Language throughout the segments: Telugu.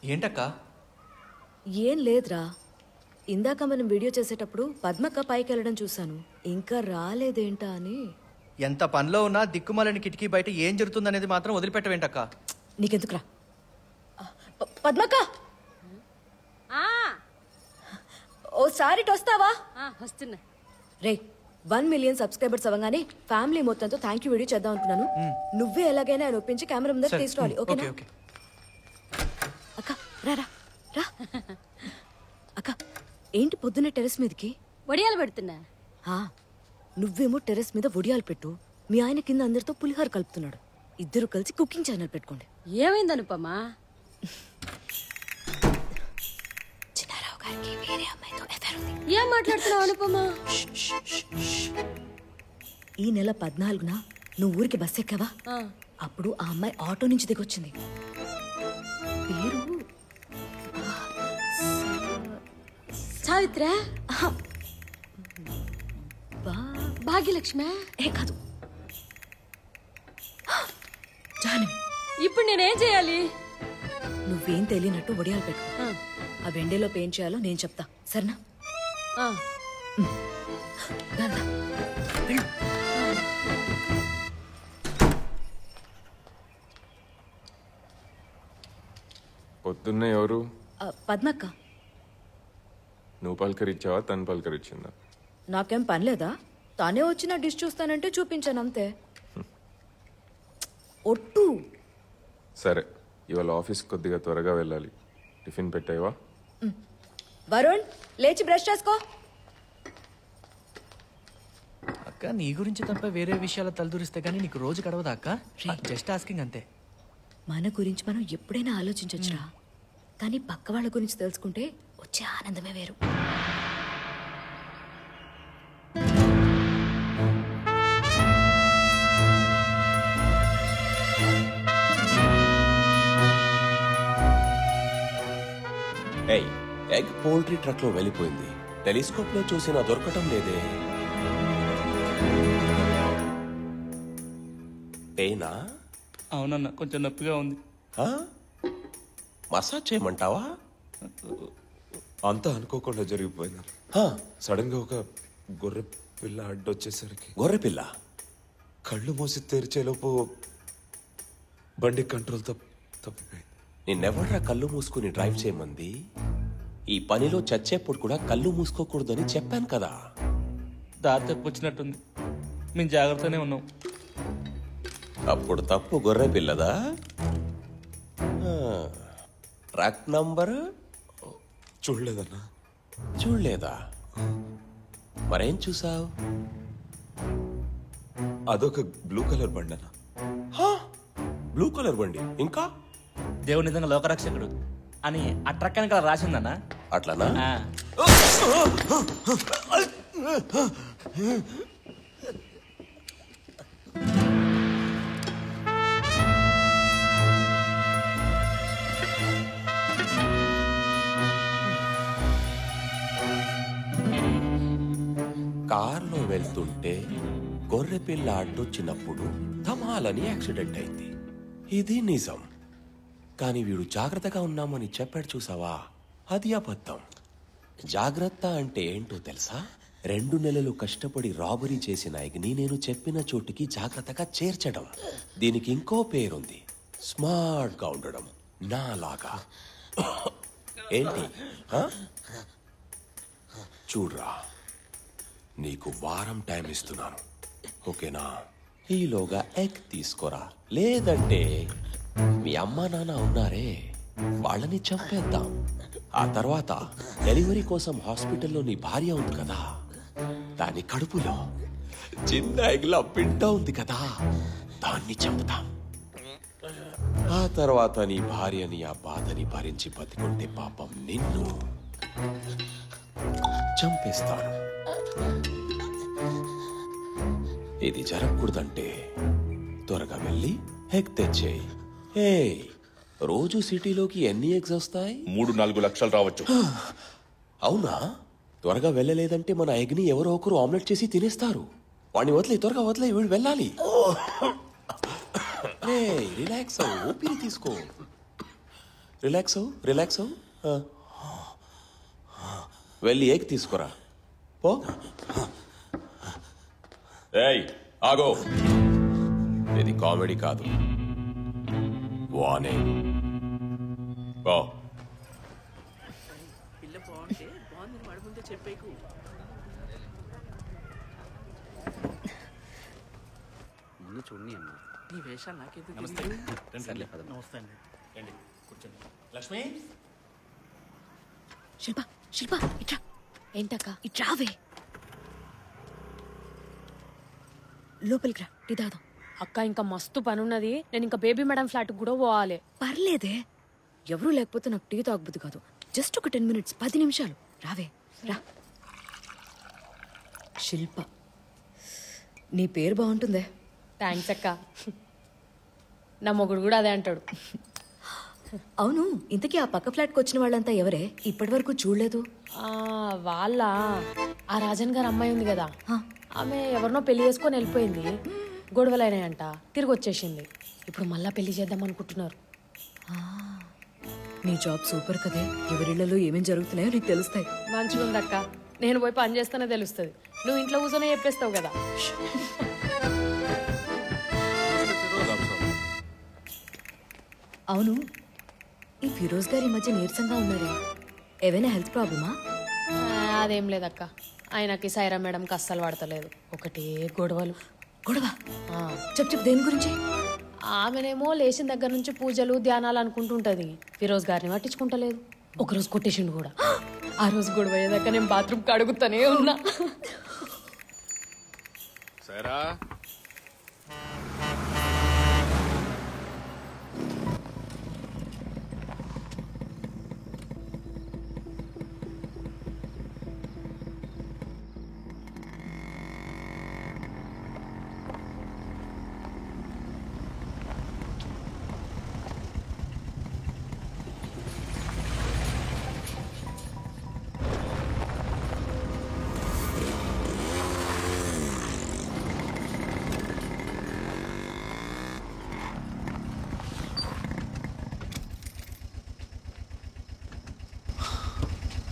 ఏంటక్క? ఏం లేదురా, ఇందాక మనం వీడియో చేసేటప్పుడు పద్మక్క పైకి వెళ్ళడం చూశాను. ఇంకా రాలేదేంటా అని. ఎంత పనిలో ఉన్నా దిక్కుమాలని కిటికీ బయట ఏం జరుగుతుందనేది మాత్రం వదిలిపెట్టవేంటక్క? నీకెందుకురా? పద్మక్క, ఓసారి వస్తావా? వస్తున్నా. రే, 1 మిలియన్ సబ్స్క్రైబర్స్ అవ్వగానే ఫ్యామిలీ మొత్తంతో థ్యాంక్ యూ వీడియో చేద్దాం అనుకున్నాను. నువ్వే ఎలాగైనా ఆయన ఒప్పించి కెమెరా ముందర తీసుకోవాలి. ఓకేనా? అక్క రా. అక్క, ఏంటి పొద్దున్న టెరెస్ మీదకి? వడియాలు పెడుతున్నా. నువ్వేమో టెరెస్ మీద వడియాలు పెట్టు, మీ ఆయన కింద అందరితో పులిహోర కలుపుతున్నాడు. ఇద్దరు కలిసి కుకింగ్ ఛానల్ పెట్టుకోండి. ఏమైంది అనుపమా? చిన్నారావు గారికి వేరే అమ్మాయితో ఎఫైర్ ఉంది. ఏం మాట్లాడుతున్నావు అనుపమా? ఈ నెల 14న నువ్వు ఊరికి బస్ ఎక్కావా? అప్పుడు ఆ అమ్మాయి ఆటో నుంచి దిగొచ్చింది. పేరు సావిత్ర, భాగ్యలక్ష్మి. కాదు, జాహ్నవి. ఇప్పుడు నేనేం చేయాలి? నువ్వేం తెలియనట్టు వడియాలు పెట్టు. ఆ వెండేలో ఏం చేయాలో నేను చెప్తా, సరేనా? పొద్దున్నే ఎవరు? పద్మక్క. నువ్వు పలకరించావా, తను పలకరించిందా? నాకేం పనిలేదా? తానే వచ్చి నా డిష్ చూస్తానంటే చూపించాను అంతే. ఒట్టు. సరే, ఇవాళ ఆఫీస్ కొద్దిగా త్వరగా వెళ్ళాలి. టిఫిన్ పెట్టావా? వరుణ్, లేచి బ్రష్ చేసుకో. అక్క, నీ గురించి తప్ప వేరే విషయాలు తలదూరిస్తే గానీ నీకు రోజు గడవదా అక్క? జస్ట్ ఆస్కింగ్ అంతే. మన గురించి మనం ఎప్పుడైనా ఆలోచించొచ్చురా, కానీ పక్క వాళ్ళ గురించి తెలుసుకుంటే వచ్చే ఆనందమే వేరు. ఎగ్ పౌల్ట్రీ ట్రక్ లో వెళ్ళిపోయింది. టెలిస్కోప్ లో చూసినా దొరకటం లేదే. పెయినా? అవునన్నా, కొంచెం నొప్పిగా ఉంది. మసాజ్ చేయమంటావా? అంతా అనుకోకుండా జరిగిపోయింది. సడన్ గా ఒక గొర్రె పిల్ల అడ్డొచ్చేసరికి. గొర్రె పిల్ల? కళ్ళు మూసి తెరిచేలోపు బండి కంట్రోల్ తప్పిపోయింది. నిన్నెవర్రా కళ్ళు మూసుకుని డ్రైవ్ చేయమంది? ఈ పనిలో చచ్చేప్పుడు కూడా కళ్ళు మూసుకోకూడదని చెప్పాను కదా. దారి తప్పు వచ్చినట్టుంది, మేము జాగ్రత్తనే ఉన్నాం. అప్పుడు తప్పు గొర్రె పిల్లదా? Truck number చూడలేదన్నా. చూడలేదా? మరేం చూసావు? అదొక బ్లూ కలర్ బండి అన్న. బ్లూ కలర్ బండి. ఇంకా దేవుడు నిజంగా లోకరక్షకుడు అని ఆ ట్రక్ వెనకాల రాసిందన్నా. అట్లనా? కార్లో వెళ్తుంటే గొర్రె పిల్ల అడ్డొచ్చినప్పుడు ధమాలని యాక్సిడెంట్ అయింది. ఇది నిజం. కానీ వీడు జాగ్రత్తగా ఉన్నామని చెప్పాడు చూసావా, అది అబద్ధం. జాగ్రత్త అంటే ఏంటో తెలుసా? 2 నెలలు కష్టపడి రాబరీ చేసిన ఎగ్ని నేను చెప్పిన చోటుకి జాగ్రత్తగా చేర్చడం. దీనికి ఇంకో పేరుంది, స్మార్ట్ గా ఉండడం. నాలాగా. ఏంటి? చూడ్రా, నీకు వారం టైం ఇస్తున్నాను, ఓకేనా? ఈలోగా ఎగ్ తీసుకోరా, లేదంటే మీ అమ్మా నాన్న ఉన్నారే వాళ్ళని చంపేద్దాం. ఆ తర్వాత డెలివరీ కోసం హాస్పిటల్లో నీ భార్య ఉంది కదా, దాని కడుపులో చిన్న ఎగ్లా బిడ్డ ఉంది కదా, దాన్ని చంపుతాం. ఆ తర్వాత నీ భార్యని ఆ బాధని భరించి బతికుంటే పాపం నిన్ను చంపేస్తాను. ఇది జరగకూడదంటే త్వరగా వెళ్ళి ఎగ్ తెచ్చేయి. రోజు సిటీలోకి ఎన్ని ఎగ్స్ వస్తాయి? 3-4 లక్షలు రావచ్చు. అవునా? త్వరగా వెళ్ళలేదంటే మన ఎగ్ని ఎవరో ఒకరు ఆమ్లెట్ చేసి తినేస్తారు. వాడిని వదిలే, త్వరగా వదిలే, వీడు వెళ్ళాలి. రిలాక్స్ అవ్వు, ఊపిరి తీసుకో. రిలాక్స్ అవు రిలాక్స్ అవు వెళ్ళి ఏక్ తీసుకురా పో. ఏయ్ ఆగో, ఇది కామెడీ కాదు, వానే. పో. లక్ష్మి, శిల్ప శిల్ప ఇట్రా, ఏంటక్క? ఇట్రావే. లోపలికి రా, టీ తాగుదాం. అక్క ఇంకా మస్తు పని ఉన్నది, నేను ఇంకా బేబీ మేడం ఫ్లాట్ కూడా పోవాలి. పర్లేదే, ఎవరూ లేకపోతే నాకు టీ తాగబుద్ది కాదు. జస్ట్ ఒక 10 minutes, 10 నిమిషాలు. రావే రా. శిల్ప, నీ పేరు బాగుంటుందే. థ్యాంక్స్ అక్క. నా మొగుడు కూడా అదే అంటాడు. అవును, ఇంతకీ ఆ పక్క ఫ్లాట్కి వచ్చిన వాళ్ళంతా ఎవరే? ఇప్పటి వరకు చూడలేదు. వాళ్ళ ఆ రాజన్ గారు అమ్మాయి ఉంది కదా, ఆమె ఎవరినో పెళ్లి చేసుకొని వెళ్ళిపోయింది. గొడవలైనాయంట, తిరిగి వచ్చేసింది. ఇప్పుడు మళ్ళా పెళ్లి చేద్దాం అనుకుంటున్నారు. నీ జాబ్ సూపర్ కదే, ఎవరిళ్లలో ఏమేం జరుగుతున్నాయో నీకు తెలుస్తాయి. మంచిగా ఉందక్క, నేను పోయి పని చేస్తేనే తెలుస్తుంది. నువ్వు ఇంట్లో కూర్చొని చెప్పేస్తావు కదా. అవును, ఈ ఫిరోజ్ గారి మధ్య నీరసంగా ఉన్నారే, ఏవైనా హెల్త్ ప్రాబ్లమా? అదేం లేదక్క, ఆయనకి సైరా మేడంకి అస్సలు పడతలేదు. ఒకటే గొడవలు. గొడవ? చెప్పు, దేని గురించి? ఆమెనేమో లేచిన దగ్గర నుంచి పూజలు ధ్యానాలు అనుకుంటుంటది, ఫిరోజ్ గారిని పట్టించుకుంటలేదు. ఒకరోజు కొట్టేసిండు కూడా. ఆ రోజు గొడవ అయ్యేదాకా నేను బాత్రూమ్ కడుగుతానే ఉన్నా. సరా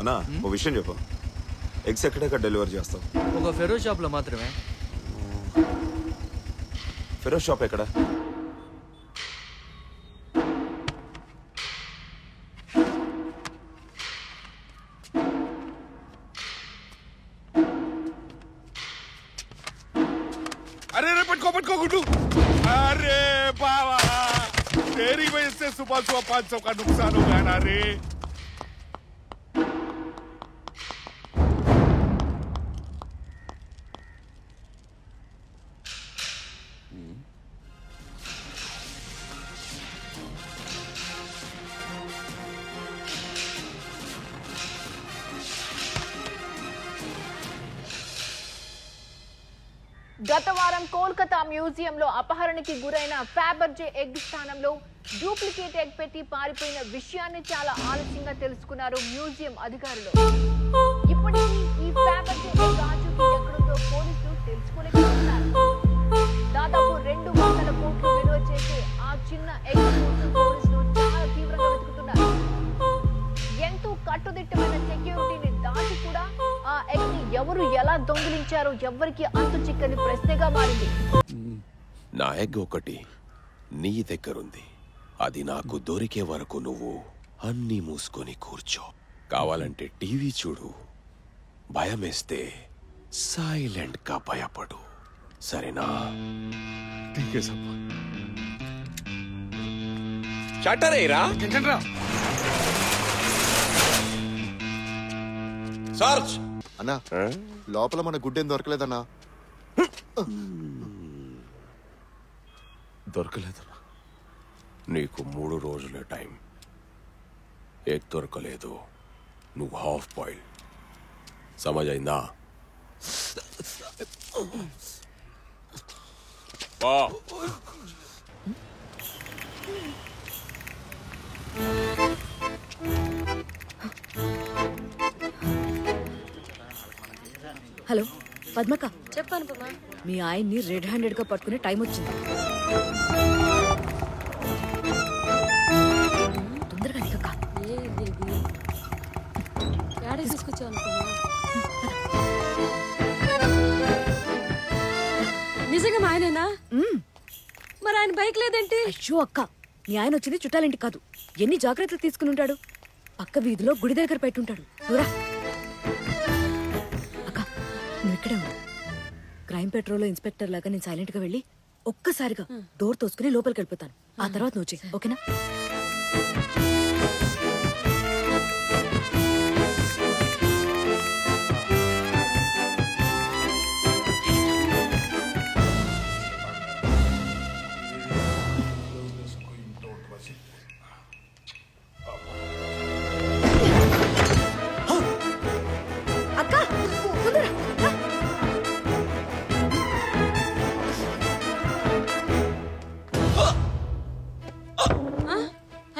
అన్నా, ఓ విషయం చెప్పు. ఎగ్స్ ఎక్కడెక్కడ డెలివరీ చేస్తావు? ఒక ఫెరోజ్ షాప్ లో మాత్రమే. ఫెరోజ్ షాప్ ఎక్కడ? अरे अरे पटको पटको गुड्डू, अरे बाबा तेरी वजह से सुबह 500 का नुकसान हो गया ना रे. గత వారం కోల్కతా మ్యూజియంలో అపహరణకి గురైన ఫ్యాబర్జే ఎగ్ స్థానంలో డూప్లికేట్ ఎగ్ పెట్టి పారిపోయిన విషయాన్ని చాలా ఆలస్యంగా తెలుసుకున్నారు మ్యూజియం అధికారులు. ఇప్పటికీ ఈ ఫ్యాబర్జే ఎగ్ ఆచూకీ ఎక్కడుందో పోలీసులు తెలుసుకోలేకపోతున్నారు. దాదాపు 200 కోట్లు విలువ చేసే ఆ చిన్న ఎగ్ కోసం పోలీసులు చాలా తీవ్రంగా వెతుకుతున్నారు. ఎంతో కట్టుదిట్టమైన సెక్యూరిటీని దాటి కూడా ఆ ఎగ్ ని ఎవరు ఎలా దొంగిలించారో ఎవ్వరికి అంతు చిక్కని ప్రశ్నగా మారింది. నా ఎగ్ ఒకటి నీ దగ్గరుంది, అది నాకు దొరికే వరకు నువ్వు అన్నీ మూసుకొని కూర్చో. కావాలంటే టీవీ చూడు, భయమేస్తే సైలెంట్ గా భయపడు, సరేనా? షట్టరేరా సర్చ్ అన్నా, లోపల మన గుడ్డేం దొరకలేదన్నా. దొరకలేదన్నా. నీకు 3 రోజులే టైం. ఎగ్ దొరకలేదు, నువ్వు హాఫ్ బాయిల్. సమజైందా? హలో పద్మక్క, చెప్పాను పద్మ. మీ ఆయన్ని రెడ్ హ్యాండెడ్ గా పట్టుకునే టైం వచ్చింది. తొందరగా నీకు పలకలేదేంటి? అయ్యో అక్క, నీ ఆయన వచ్చింది చుట్టాలింటి కాదు. ఎన్ని జాగ్రత్తలు తీసుకుని ఉంటాడు. పక్క వీధిలో గుడి దగ్గర పెట్టుంటాడు. నువ్వురా అక్క, నువ్వు ఇక్కడే ఉండు. క్రైమ్ పెట్రోల్ ఇన్స్పెక్టర్ లాగా నేను సైలెంట్ గా వెళ్ళి ఒక్కసారిగా డోర్ తోసుకుని లోపలికి వెళ్ళిపోతాను. ఆ తర్వాత నువ్వు చెయ్యి, ఓకేనా?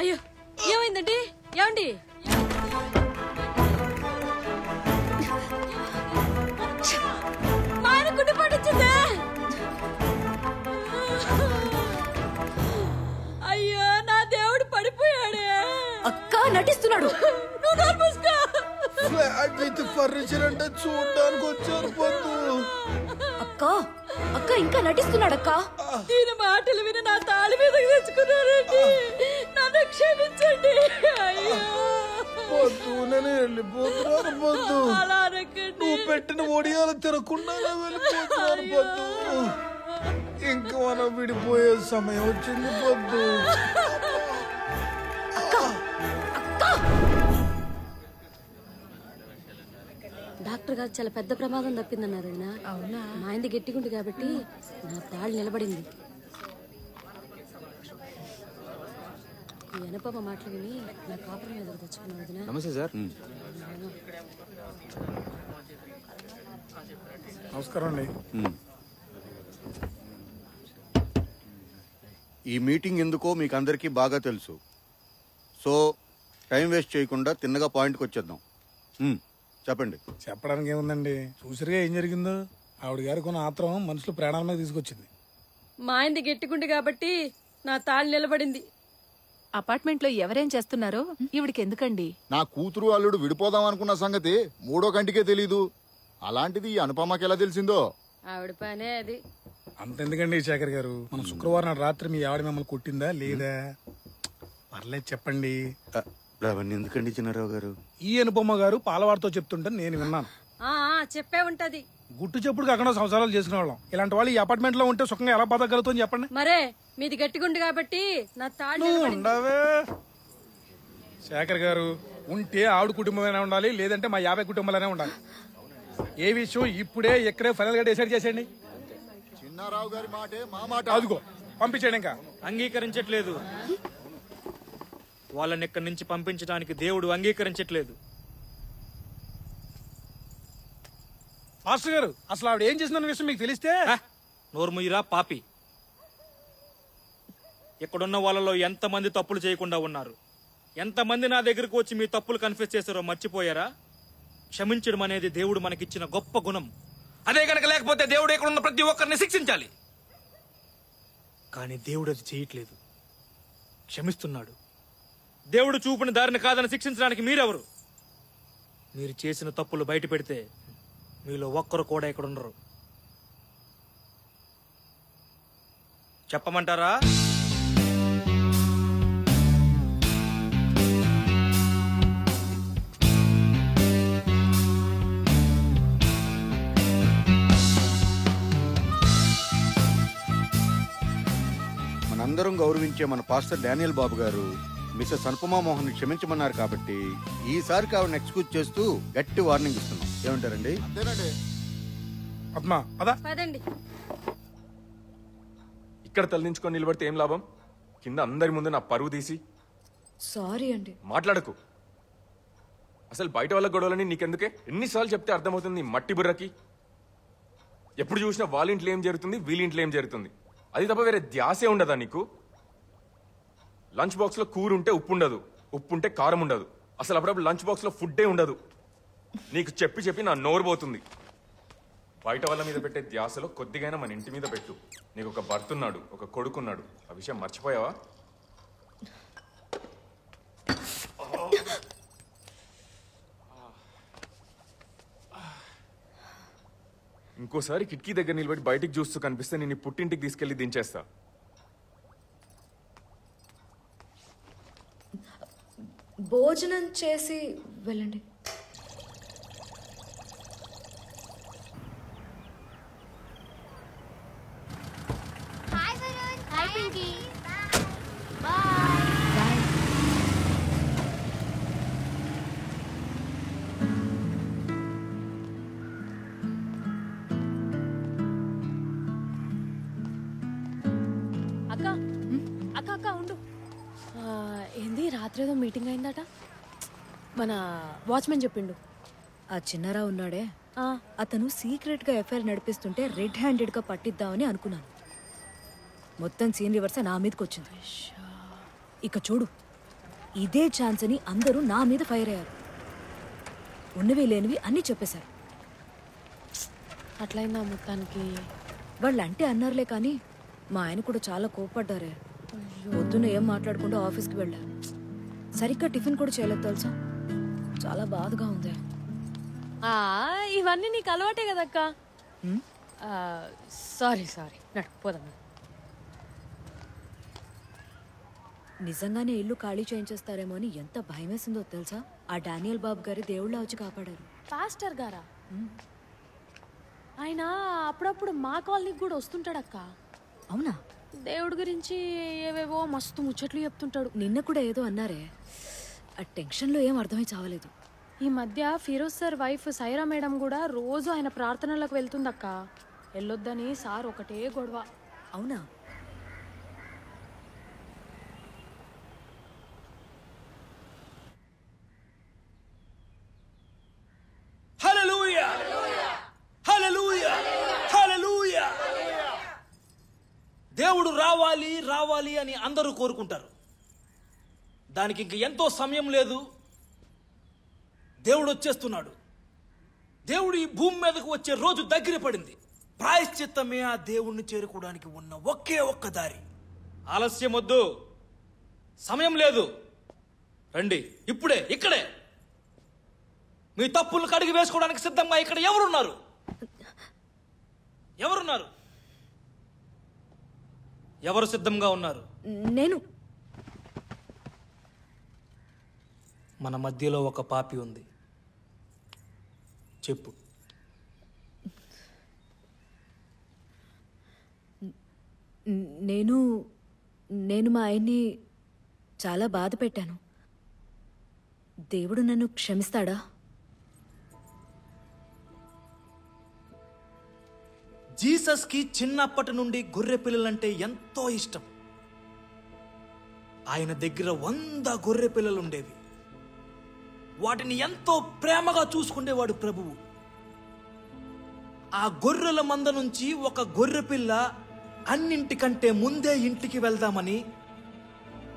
అయ్యో ఏమైందండి? ఏమండి? మా ఆయన గుండె పడిచ్చిందే. అయ్యో నా దేవుడు పడిపోయాడే. అక్క నటిస్తున్నాడు. నువ్వు నోరు మూసుకో. ఫ్లాట్ విత్ ఫర్నిచర్ అంటే చూడడానికి వచ్చారు పొద్దు. అక్క అక్క ఇంకా నటిస్తున్నాడు. అక్క దీని మాటలు విని నా తాళి మీదకి తెచ్చుకున్నారండి. నన్ను క్షమించండి. అయ్యో పొద్దు నేను వెళ్ళిపోతున్నాను పొద్దు. అలా అనకండి. నువ్వు పెట్టిన ఒడియాలు తిరగకుండా వెళ్ళిపోతున్నాను పొద్దు. ఇంక మనం విడిపోయే సమయం వచ్చింది పొద్దు. డాక్టర్ గారు చాలా పెద్ద ప్రమాదం తప్పిందన్నారు. అవునా? మా ఆయనది గట్టిగుంది కాబట్టి నా తాళి నిలబడింది. ఈ అనుపమ మాటలు విని నా కాపురం మీద తెచ్చుకున్నాను వదినా. నమస్తే సార్. నమస్కారం అండి. ఈ మీటింగ్ ఎందుకో మీకు అందరికీ బాగా తెలుసు. సో టైం వేస్ట్ చేయకుండా తిన్నగా పాయింట్కి వచ్చేద్దాం. చెప్పండి. చెప్పడానికి ఏముందండి, చూసిరుగా ఏం జరిగిందో. ఆవిడ గారు కొన్ని ఆత్రం మనుషులు ప్రాణాల మీద తీసుకొచ్చింది. మా ఆయనది గట్టిగుంది కాబట్టి నా తాళి నిలబడింది. అపార్ట్మెంట్ లో ఎవరేం చేస్తున్నారో ఈవిడికి ఎందుకండి? నా కూతురు అల్లుడు విడిపోదాం అనుకున్న సంగతి మూడో కంటికే తెలీదు. అలాంటిది ఈ అనుపమకి ఎలా తెలిసిందో? ఆవిడ పనే అది. అంతెందుకండి శేఖర్ గారు, మన శుక్రవారం రాత్రి మీ ఆవిడ మిమ్మల్ని కొట్టిందా లేదా? పర్లేదు చెప్పండి. అవన్నీ ఎందుకండి చిన్నారావు గారు? ఈ అనుపమ గారు పాలవాడితో చెప్తుంటే నేను విన్నాను. చెప్పే ఉంటది. గుట్టు చెప్పుడు కాకుండా సంవత్సరాలు చేసుకునే వాళ్ళం. ఇలాంటి వాళ్ళు ఈ అపార్ట్మెంట్ లో ఉంటే సుఖంగా ఎలా బతకగలుగుతుందని చెప్పండి. మరే మీది గట్టిగుండి కాబట్టి నా తాళి ఉండవే శేఖర్ గారు. ఉంటే ఆవిడ కుటుంబమైనా ఉండాలి, లేదంటే మా 50 కుటుంబాలనే ఉండాలి. ఏ విషయం ఇప్పుడే ఎక్కడే ఫైనల్ గా డిసైడ్ చేసేయండి. చిన్నారావు గారి మాటే మా మాట. అదిగో పంపించేయండి. ఇంకా అంగీకరించట్లేదు. వాళ్ళని ఇక్కడి నుంచి పంపించడానికి దేవుడు అంగీకరించట్లేదు. మాస్టర్ గారు, అసలు ఆవిడ ఏం చేసిన విషయం మీకు తెలిస్తే? నోర్ముయిరా పాపి. ఇక్కడున్న వాళ్ళలో ఎంతమంది తప్పులు చేయకుండా ఉన్నారు? ఎంతమంది నా దగ్గరకు వచ్చి మీ తప్పులు కన్ఫెస్ చేశారో మర్చిపోయారా? క్షమించడం అనేది దేవుడు మనకిచ్చిన గొప్ప గుణం. అదే గనక లేకపోతే దేవుడు ఇక్కడున్న ప్రతి ఒక్కరిని శిక్షించాలి. కానీ దేవుడు అది చేయట్లేదు, క్షమిస్తున్నాడు. దేవుడు చూపిన దారిని కాదని శిక్షించడానికి మీరెవరు? మీరు చేసిన తప్పులు బయట పెడితే మీలో ఒక్కరు కూడా ఇక్కడ ఉండరు. చెప్పమంటారా? మనందరం గౌరవించే మన పాస్టర్ డానియల్ బాబు గారు మిస్సెస్ అనుపమా మోహన్ క్షమించమన్నారు కాబట్టి ఈసారికి ఆవిడని ఎక్స్క్యూజ్ చేస్తూ గట్టి వార్నింగ్ ఇస్తున్నాం. ఏమంటారండి? పదండి. ఇక్కడ తలదించుకొని నిలబడితే ఏం లాభం? కింద అందరి ముందు నా పరువు తీసి. సారీ అండి. మాట్లాడకు. అసలు బయట వాళ్ళ గొడవలని నీకెందుకే? ఎన్నిసార్లు చెప్తే అర్థమవుతుంది మట్టి బుర్రకి? ఎప్పుడు చూసినా వాళ్ళ ఇంట్లో ఏం జరుగుతుంది, వీళ్ళ ఇంట్లో ఏం జరుగుతుంది, అది తప్ప వేరే ధ్యాసే ఉండదా నీకు? లంచ్ బాక్స్ లో కూర ఉంటే ఉప్పు ఉండదు, ఉప్పు ఉంటే కారం ఉండదు. అసలు అప్పుడప్పుడు లంచ్ బాక్స్ లో ఫుడ్డే ఉండదు. నీకు చెప్పి చెప్పి నా నోరు పోతుంది. బయట వాళ్ళ మీద పెట్టే ధ్యాసలో కొద్దిగైనా మన ఇంటి మీద పెట్టు. నీకు ఒక భర్త ఉన్నాడు, ఒక కొడుకున్నాడు. ఆ విషయం మర్చిపోయావా? ఇంకోసారి కిటికీ దగ్గర నిలబడి బయటికి చూస్తూ కనిపిస్తే నేను పుట్టింటికి తీసుకెళ్లి దించేస్తా. భోజనం చేసి వెళ్ళండి. అక్క అక్క అక్క ఉండు. ఏంది రాత్రి ఏదో మీటింగ్ అయిందట, మన వాచ్మెన్ చెప్పిండు. ఆ చిన్నారావు ఉన్నాడే, అతను సీక్రెట్ గా ఎఫ్ఐఆర్ నడిపిస్తుంటే రెడ్ హ్యాండెడ్ గా పట్టిద్దామని అనుకున్నాను. మొత్తం సీన్ రివర్స్ నా మీదకి వచ్చింది. ఇక చూడు, ఇదే ఛాన్స్ అని అందరూ నా మీద ఫైర్ అయ్యారు. ఉన్నవి లేనివి అన్నీ చెప్పేశారు. అట్లయిందా మొత్తానికి? వాళ్ళు అంటే అన్నారులే కానీ మా ఆయన కూడా చాలా కోప్పడ్డారే. పొద్దున్న ఏం మాట్లాడకుండా ఆఫీస్కి వెళ్ళారు. సరిగ్గా టిఫిన్ కూడా చేయలేదు తెలుసా. చాలా బాధగా ఉంది. ఇవన్నీ నీకు అలవాటే కదక్క. సారీ సారీ, పోదాం. నిజంగానే ఇల్లు ఖాళీ చేయించేస్తారేమో అని ఎంత భయం వేసిందో తెలుసా. ఆ డానియల్ బాబు గారి దేవుళ్ళ వచ్చి కాపాడారు. పాస్టర్ గారా? ఆయన అప్పుడప్పుడు మా కాలనీకి కూడా వస్తుంటాడక్క. అవునా? దేవుడి గురించి ఏవేవో మస్తు ముచ్చట్లు చెప్తుంటాడు. నిన్న కూడా ఏదో అన్నారే, ఆ టెన్షన్లో ఏం అర్థమై చావలేదు. ఈ మధ్య Firoz sir wife Saira madam కూడా రోజు ఆయన ప్రార్థనలకు వెళ్తుందక్క. వెళ్ళొద్దని సార్ ఒకటే గొడవ. అవునా? హల్లెలూయా హల్లెలూయా హల్లెలూయా. దేవుడు రావాలి రావాలి అని అందరూ కోరుకుంటారు. దానికి ఇంక ఎంతో సమయం లేదు. దేవుడు వచ్చేస్తున్నాడు. దేవుడు ఈ భూమి మీదకు వచ్చే రోజు దగ్గర పడింది. ప్రాయశ్చిత్తమే ఆ దేవుణ్ణి చేరుకోవడానికి ఉన్న ఒకే ఒక్క దారి. ఆలస్యం వద్దు, సమయం లేదు. రండి ఇప్పుడే, ఇక్కడే. మీ తప్పులను కడిగి వేసుకోవడానికి సిద్ధంగా ఇక్కడ ఎవరున్నారు? ఎవరున్నారు? ఎవరు సిద్ధంగా ఉన్నారు? నేను. మన మధ్యలో ఒక పాపి ఉంది. చెప్పు. నేను మా ఆయన్ని చాలా బాధ పెట్టాను. దేవుడు నన్ను క్షమిస్తాడా? జీసస్కి చిన్నప్పటి నుండి గొర్రె పిల్లలంటే ఎంతో ఇష్టం. ఆయన దగ్గర 100 గొర్రె పిల్లలు ఉండేవి. వాటిని ఎంతో ప్రేమగా చూసుకునేవాడు ప్రభువు. ఆ గొర్రెల మంద నుంచి ఒక గొర్రె పిల్ల అన్నింటికంటే ముందే ఇంటికి వెళ్దామని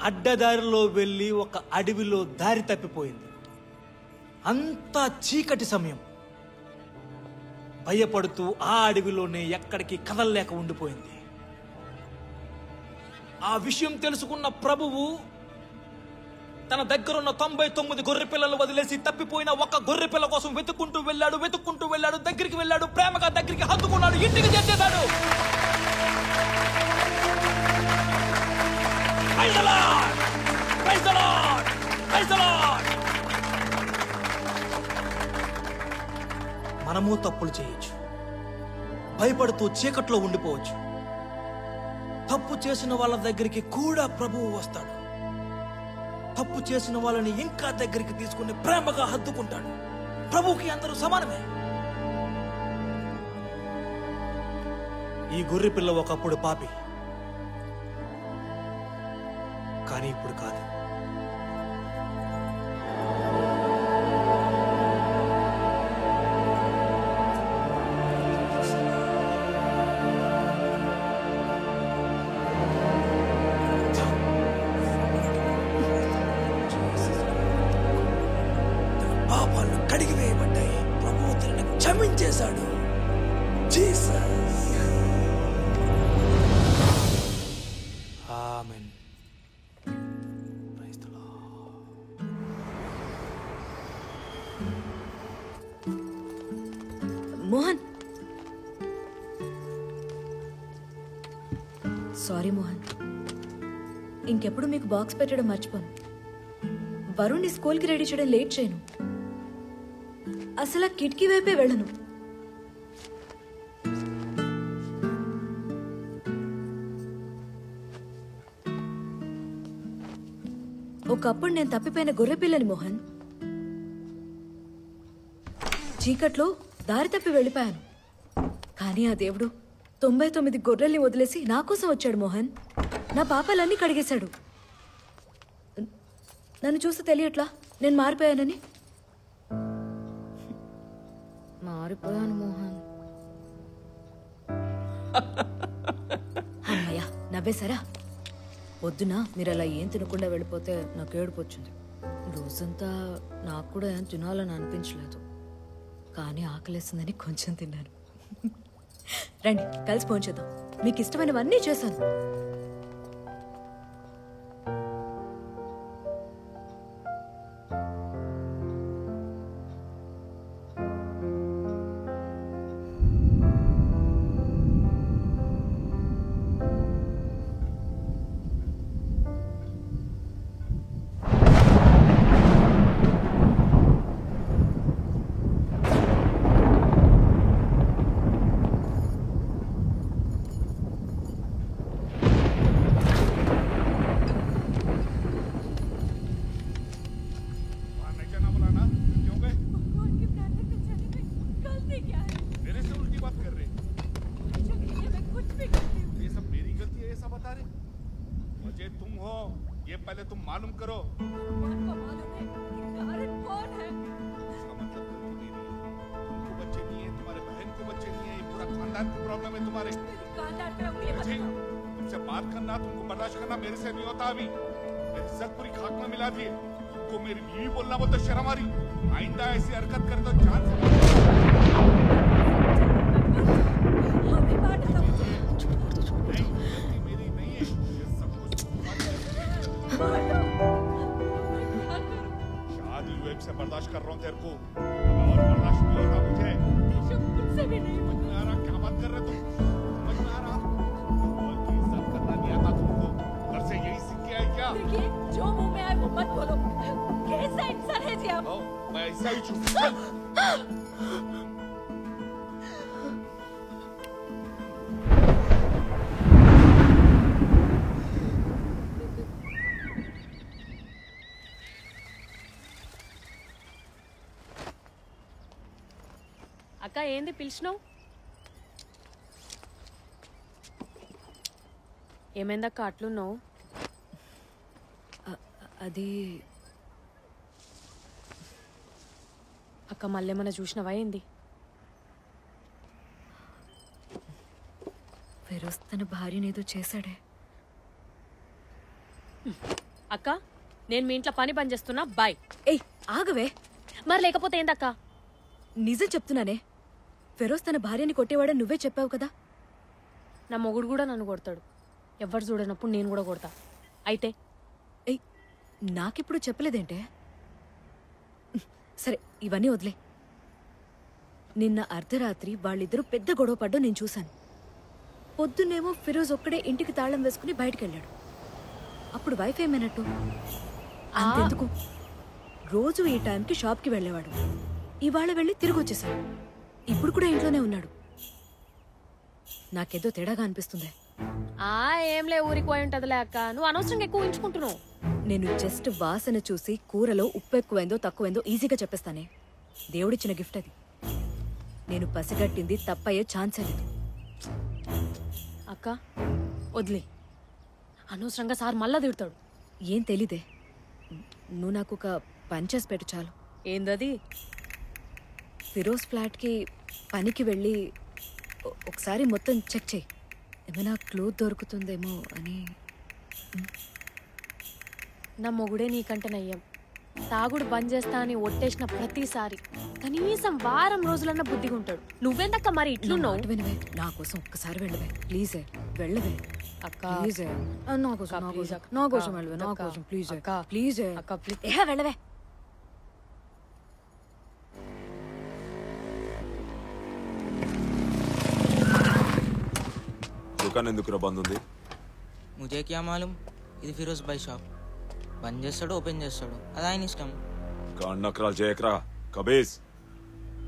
అడ్డదారిలో వెళ్ళి ఒక అడవిలో దారి తప్పిపోయింది. అంతా చీకటి సమయం. భయపడుతూ ఆ అడవిలోనే ఎక్కడికి కదలలేక ఉండిపోయింది. ఆ విషయం తెలుసుకున్న ప్రభువు తన దగ్గరున్న 99 గొర్రె పిల్లలు వదిలేసి తప్పిపోయిన ఒక గొర్రె పిల్ల కోసం వెతుక్కుంటూ వెళ్ళాడు. దగ్గరికి వెళ్ళాడు, ప్రేమగా దగ్గరికి హత్తుకున్నాడు, ఇంటికి చేర్చేశాడు. Praise the Lord! Praise the Lord! Praise the Lord! మనము తప్పులు చేయొచ్చు, భయపడుతూ చీకట్లో ఉండిపోవచ్చు. తప్పు చేసిన వాళ్ళ దగ్గరికి కూడా ప్రభువు వస్తాడు. తప్పు చేసిన వాళ్ళని ఇంకా దగ్గరికి తీసుకుని ప్రేమగా హత్తుకుంటాడు. ప్రభువుకి అందరూ సమానమే. ఈ గొర్రె పిల్ల ఒకప్పుడు పాపి, కానీ ఇప్పుడు కాదు. పాపాలు కడిగి వేయబడ్డాయి. ప్రభువు తనని క్షమించేశాడు. Jesus. Amen. Praise the lord. Mohan, sorry Mohan, ఇంకెప్పుడు మీకు బాక్స్ పెట్టడం మర్చిపోను. వరుణ్ని స్కూల్కి రెడీ చేయడం లేట్ చేయను. అసలు ఆ కిటికీ వైపే వెళ్ళను. ఒకప్పుడు నేను తప్పిపోయిన గొర్రెపిల్లని మోహన్. చీకట్లో దారి తప్పి వెళ్ళిపోయాను. కానీ ఆ దేవుడు 99 గొర్రెల్ని వదిలేసి నా కోసం వచ్చాడు మోహన్. నా పాపాలన్నీ కడిగేశాడు. నన్ను చూస్తే తెలియట్లా నేను మారిపోయానని? మారిపోయాను మోహన్. అమ్మయ్యా, నవ్వేశారా? పొద్దున మీరు అలా ఏం తినకుండా వెళ్ళిపోతే నాకు ఏడుపు వచ్చింది. రోజంతా నాకు కూడా ఏం తినాలని అనిపించలేదు. కానీ ఆకలేసిందని కొంచెం తిన్నాను. రండి కలిసి పోంచేద్దాం. మీకు ఇష్టమైనవన్నీ చేశాను. पहले तुम मालूम करो। तुमको बच्चे नहीं है, तुम्हारे बहन को बच्चे नहीं है, ये पूरा खानदान की प्रॉब्लम है तुम्हारे। तुमसे बात करना, तुमको बर्दाश्त करना मेरे से नहीं होता। अभी मेरी इज्जत पूरी खाक में मिला दी है। तुमको मेरी बीवी बोलना बोलते शर्म आ रही। आइंदा ऐसी हरकत करे तो जान से से बर्दाश्त कर रहा हूँ तेरे को, और बर्दाश्त नहीं होता मुझे। तुमसे भी नहीं समझ में आ रहा क्या बात कर रहे तुम? समझ में आ रहा और की इज्जत करना नहीं आता तुमको? घर से यही सीख के आए क्या? देखिए जो मुंह में आए वो मत बोलो। कैसा इंसान है जी आप? मैं ऐसा ही चुप। అక్క ఏంది పిలిచినావు? ఏమైందక్క అట్లున్నావు? అది అక్క మళ్ళేమన్నా చూసినవా ఏంది? ఫిరోజ్ తన భార్యనేదో చేశాడే. అక్క నేను మీ ఇంట్లో పని చేస్తున్నా. బాయ్. ఏయ్ ఆగవే. మరి లేకపోతే ఏందక్క? నిజం చెప్తున్నానే, ఫిరోజ్ తన భార్యని కొట్టేవాడని నువ్వే చెప్పావు కదా. నా మొగుడు కూడా నన్ను కొడతాడు. ఎవరు చూడనప్పుడు నేను కూడా కొడతా. అయితే ఏయ్ నాకిప్పుడు చెప్పలేదేంటే? సరే ఇవన్నీ వదిలే. నిన్న అర్ధరాత్రి వాళ్ళిద్దరూ పెద్ద గొడవ పడ్డం నేను చూశాను. పొద్దున్నేమో ఫిరోజ్ ఒక్కడే ఇంటికి తాళం వేసుకుని బయటకెళ్ళాడు. అప్పుడు వైఫ్ ఏమైనట్టు? అంతెందుకు, రోజు ఈ టైంకి షాప్కి వెళ్ళేవాడు. ఇవాళ వెళ్ళి తిరిగి వచ్చేసాడు. ఇప్పుడు కూడా ఇంట్లోనే ఉన్నాడు. నాకేదో తేడాగా అనిపిస్తుంది. ఏంలే ఊరికి పోయి ఉంటదిలే అక్క. నువ్వు అనవసరంగా ఎక్కువ ఉంచుకుంటున్నావు. నేను జస్ట్ వాసన చూసి కూరలో ఉప్పు ఎక్కువైందో తక్కువైందో ఈజీగా చెప్పేస్తానే. దేవుడిచ్చిన గిఫ్ట్ అది. నేను పసిగట్టింది తప్పయ్యే ఛాన్సే లేదు. అక్క వదిలే. అనవసరంగా సార్ మళ్ళా తిడతాడు. ఏం తెలీదే. నువ్వు నాకు ఒక పని చేసి పెట్టు చాలు. ఏందది? ఫిరోజ్ ఫ్లాట్కి పనికి వెళ్ళి ఒకసారి మొత్తం చెక్ చేయి. ఏమైనా క్లూ దొరుకుతుందేమో అని. నా మొగుడే నీకంటే నయ్యం. తాగుడు బంద్ చేస్తా అని ఒట్టేసిన ప్రతిసారి కనీసం వారం రోజులన్నా బుద్ధిగా ఉంటాడు. నువ్వెందక్క మరి ఇట్లున్నావు? వినవే, నా కోసం ఒక్కసారి వెళ్ళవే ప్లీజే. వెళ్ళవే అక్క ప్లీజే. నా కోసం వెళ్ళవే. నా కోసం ప్లీజే ప్లీజే అక్క ప్లీజ్. వెళ్ళవే. दुकान ఎందుకురా బంద్ ఉంది? मुझे क्या मालूम, ఇది ఫిరోజ్ భాయ్ షాప్. బంద్ చేస్తాడు ఓపెన్ చేస్తాడు, అది ఆయన ఇష్టం. నకరాలు చేయకరా కబీస్.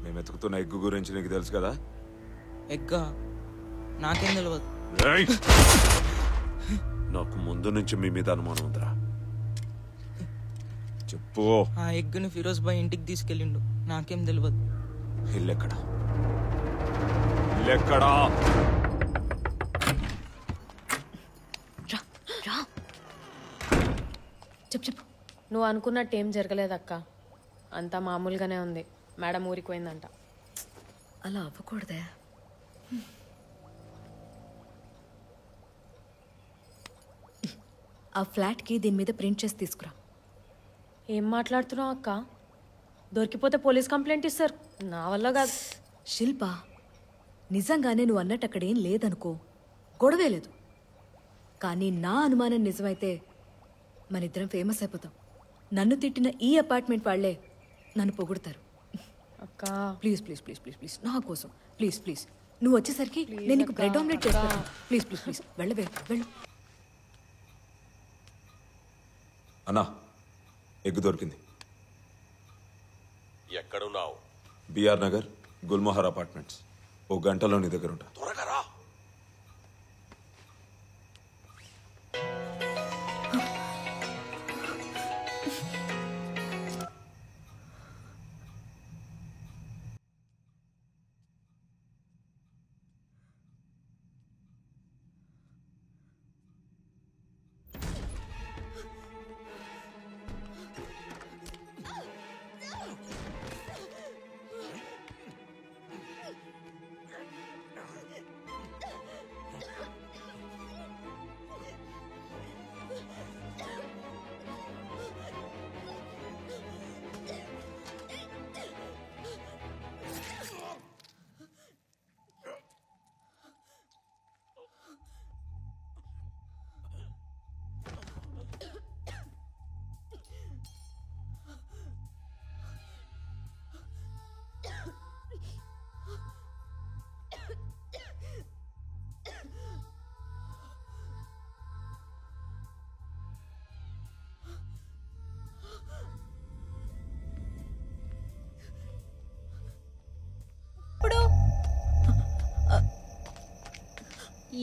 మేము ఎతుకుతున్న ఎగ్గు గురించి నీకు తెలుసు కదా? ఎగ్గా? నాకేం తెలియదు. నాకు ముందు నుంచి మీ మీద అనుమానం ఉందిరా. చెప్పు. ఆ ఎగ్గుని ఫిరోజ్ బాయ్ ఇంటికి తీసుకెళ్ళిండు, నాకేం తెలియదు. ఇల్లెక్కడా? ఇల్లెక్కడా? చెప్పు. నువ్వు అనుకున్నట్టు ఏం జరగలేదక్క, అంతా మామూలుగానే ఉంది. మేడం ఊరికి పోయిందంట. అలా అవ్వకూడదే. ఆ ఫ్లాట్కి దీని మీద ప్రింట్ చేసి తీసుకురా. ఏం మాట్లాడుతున్నావు అక్క? దొరికిపోతే పోలీస్ కంప్లైంట్ ఇస్తారు, నా వల్ల కాదు. శిల్ప, నిజంగానే నువ్వు అన్నట్టు అక్కడేం లేదనుకో, గొడవే లేదు. కానీ నా అనుమానం నిజమైతే మనిద్దరం ఫేమస్ అయిపోతాం. నన్ను తిట్టిన ఈ అపార్ట్మెంట్ వాళ్లే నన్ను పొగుడతారు. అక్క please please please please please నా కోసం ప్లీజ్ ప్లీజ్. నువ్వు వచ్చేసరికి నేను నీకు బ్రెడ్ ఆమ్లెట్ చేస్తాను. ప్లీజ్ ప్లీజ్ ప్లీజ్ వెళ్ళవే వెళ్ళు. అన్నా, ఎగ్గు దొరికింది. ఎక్కడున్నావు? బిఆర్ నగర్ గుల్మోహర్ అపార్ట్మెంట్స్. ఓ గంటలో నీ దగ్గర ఉంటా. త్వరగా రా.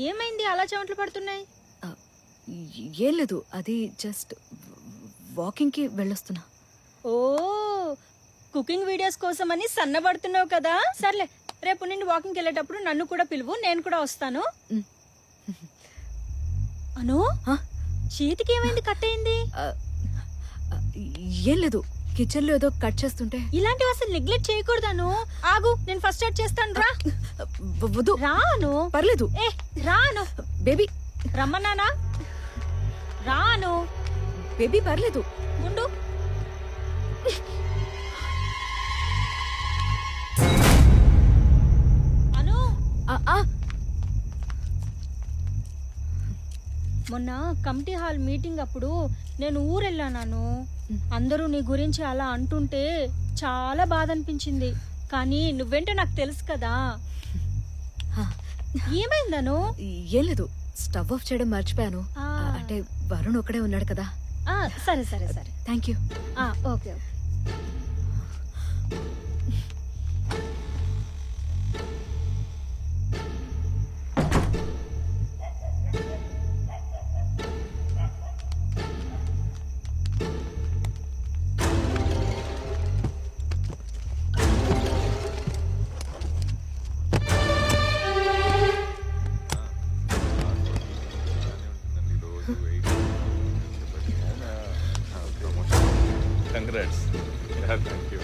ఏమైంది అలా చెమటలు పడుతున్నాయి? ఏం లేదు, అది జస్ట్ వాకింగ్కి వెళ్ళొస్తున్నా. ఓ, కుకింగ్ వీడియోస్ కోసమని సన్నబడుతున్నావు కదా. సర్లే, రేపు నుండి వాకింగ్కి వెళ్ళేటప్పుడు నన్ను కూడా పిలువు, నేను కూడా వస్తాను. అను, చేతికి ఏమైంది? కట్ అయింది? ఏం లేదు, కిచెన్ లో ఏదో కట్ చేస్తుంటే. ఇలాంటివి అసలు నెగ్లెక్ట్ చేయకూడదాను. ఆగు, నేను ఫస్ట్ ఎయిడ్ చేస్తాను. రా. వద్దు. రాను. పర్లేదు. ఏ రాను. బేబీ రమ్మన్నానా? రాను. బేబీ పర్లేదు. ఉండు. అను, మొన్న కమిటీ హాల్ మీటింగ్ అప్పుడు నేను ఊరెళ్ళాను. అందరూ నీ గురించి అలా అంటుంటే చాలా బాధ అనిపించింది. కానీ నువ్వేంటో నాకు తెలుసు కదా. ఏమైందను? ఏం లేదు, స్టవ్ ఆఫ్ చేయడం మర్చిపోయాను. అంటే వరుణ్ ఒకడే ఉన్నాడు కదా. సరే సరే సరే, thank you. Okay. Congrats. Yeah, thank you.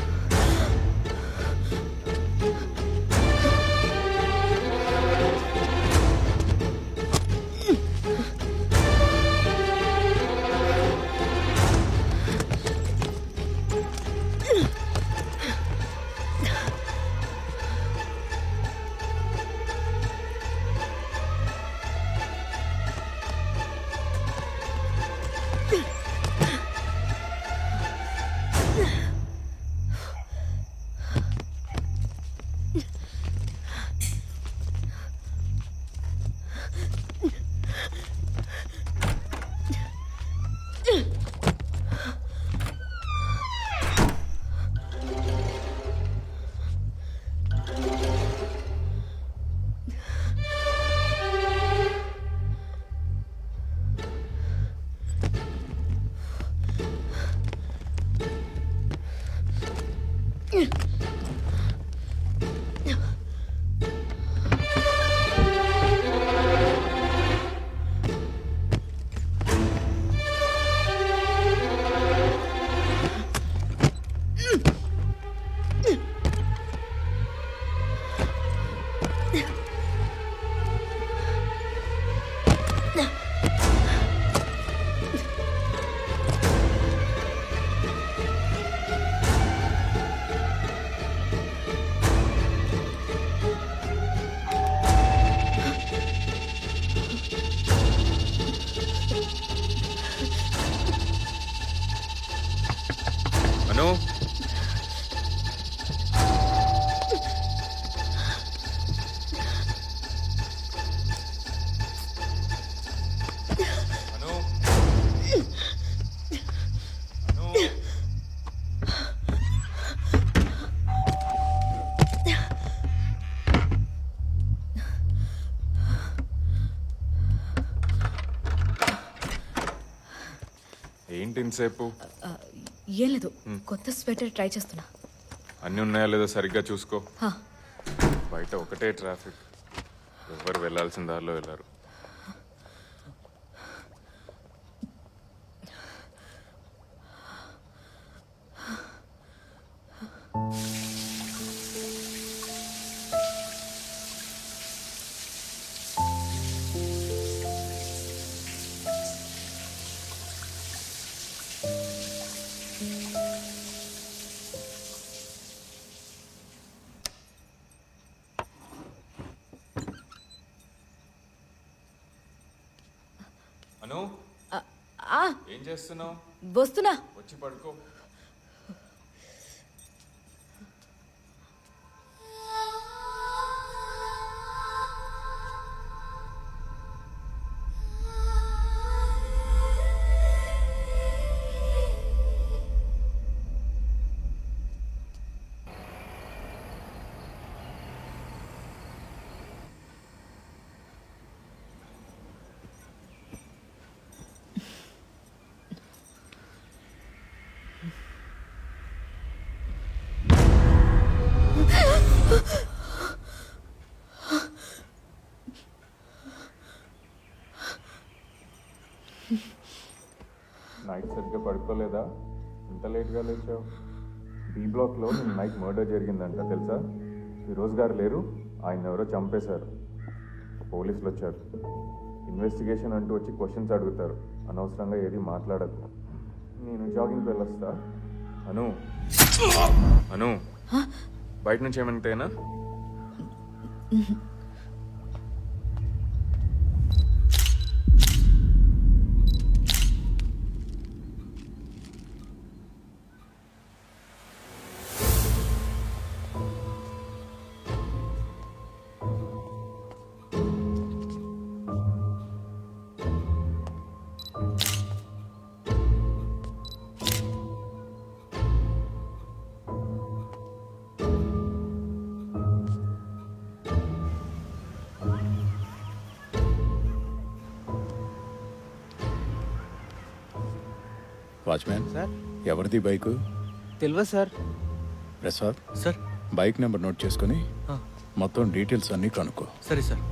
అను ఏంటి ఇంతసేపు? ఏం లేదు, కొత్త స్వెటర్ ట్రై చేస్తున్నా. అన్నీ ఉన్నాయా లేదో సరిగ్గా చూసుకో. హా. బయట ఒకటే ట్రాఫిక్, ఎవరు వెళ్ళాల్సిన దారిలో వెళ్ళారు. అను, ఏం చేస్తున్నావు? వస్తున్నా. వచ్చి పడుకో. నైట్ సరిగ్గా పడుకోలేదా? ఇంత లేట్గా లేచావు? బి బ్లాక్లో నిన్న నైట్ మర్డర్ జరిగిందంట, తెలుసా? ఫిరోజ్ గారు లేరు, ఆయన ఎవరో చంపేశారు. పోలీసులు వచ్చారు. ఇన్వెస్టిగేషన్ అంటూ వచ్చి క్వశ్చన్స్ అడుగుతారు. అనవసరంగా ఏది మాట్లాడదు. నేను జాగింగ్కి వెళ్ళొస్తా. అను అను, బయట నుంచి ఏమంటేనా? వాచ్మ్యాన్ సార్, ఎవరిది బైకు? తెలియదు sir. Prasad sir, bike number note చేసుకుని మొత్తం డీటెయిల్స్ అన్నీ కనుక్కో. సరే sir.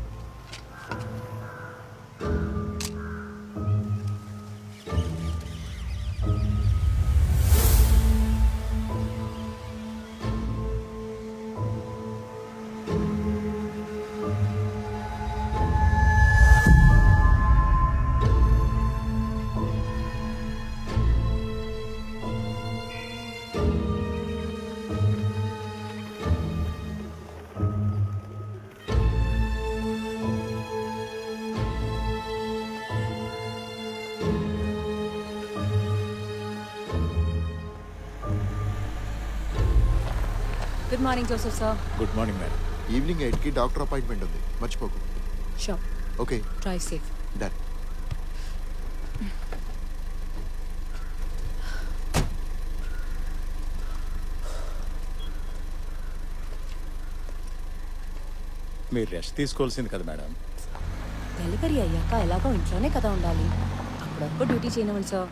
Good morning Joseph sir. Good morning madam. Evening 8కి డాక్టర్ అపాయింట్మెంట్ ఉంది, మర్చిపోకు. Sure. Okay, drive safe. Done. మీరు రెస్ట్ తీసుకోవాల్సింది కదా మేడం. డెలివరీ అయ్యాక ఎలాగో ఇంట్లోనే కదా ఉండాలి, అప్పుడప్పుడు డ్యూటీ చేయనివ్వండి sir.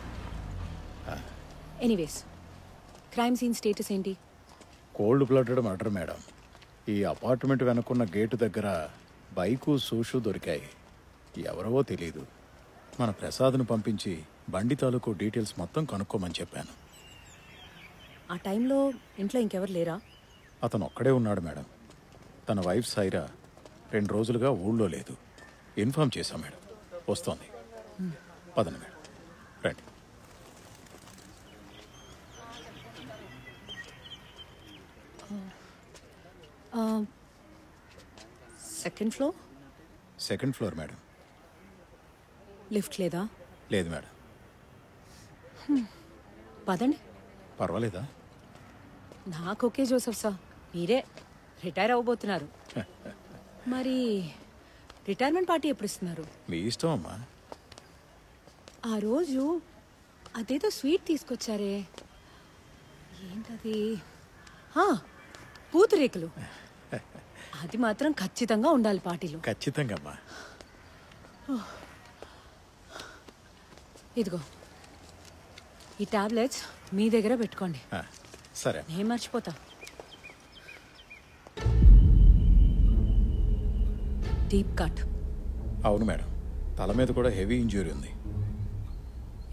Anyways, crime scene status ఏంటి? Cold blooded murder madam. ఈ అపార్ట్మెంట్ వెనుకున్న గేటు దగ్గర బైకు సూషు దొరికాయి. ఎవరవో తెలీదు. మన ప్రసాద్ను పంపించి బండి తాలూకు డీటెయిల్స్ మొత్తం కనుక్కోమని చెప్పాను. ఆ టైంలో ఇంట్లో ఇంకెవరు లేరా? అతను ఒక్కడే ఉన్నాడు మేడం. తన వైఫ్ సైరా 2 రోజులుగా ఊళ్ళో లేదు. ఇన్ఫార్మ్ చేశాం మేడం. వస్తోంది. పదండి మేడం, రండి. Second floor madam. లిఫ్ట్ లేదా? లేదు మేడం. పదండి. పర్వాలేదా? నాకు ఓకే జోసెఫ్ సార్. మీరే రిటైర్ అవ్వబోతున్నారు. మరి రిటైర్మెంట్ పార్టీ ఎప్పుడు ఇస్తున్నారు? మీ ఇష్టం అమ్మా. ఆ రోజు అదేదో స్వీట్ తీసుకొచ్చారే, ఏంటది? పూతరేకులు. అది మాత్రం ఖచ్చితంగా ఉండాలి పార్టీలో. ఖచ్చితంగా అమ్మా. ఇదిగో ఈ టాబ్లెట్స్ మీ దగ్గర పెట్టుకోండి. సరే. నేను మర్చిపోతా. Deep cut. అవును మేడం. తల మీద కూడా హెవీ ఇంజ్యూరీ ఉంది.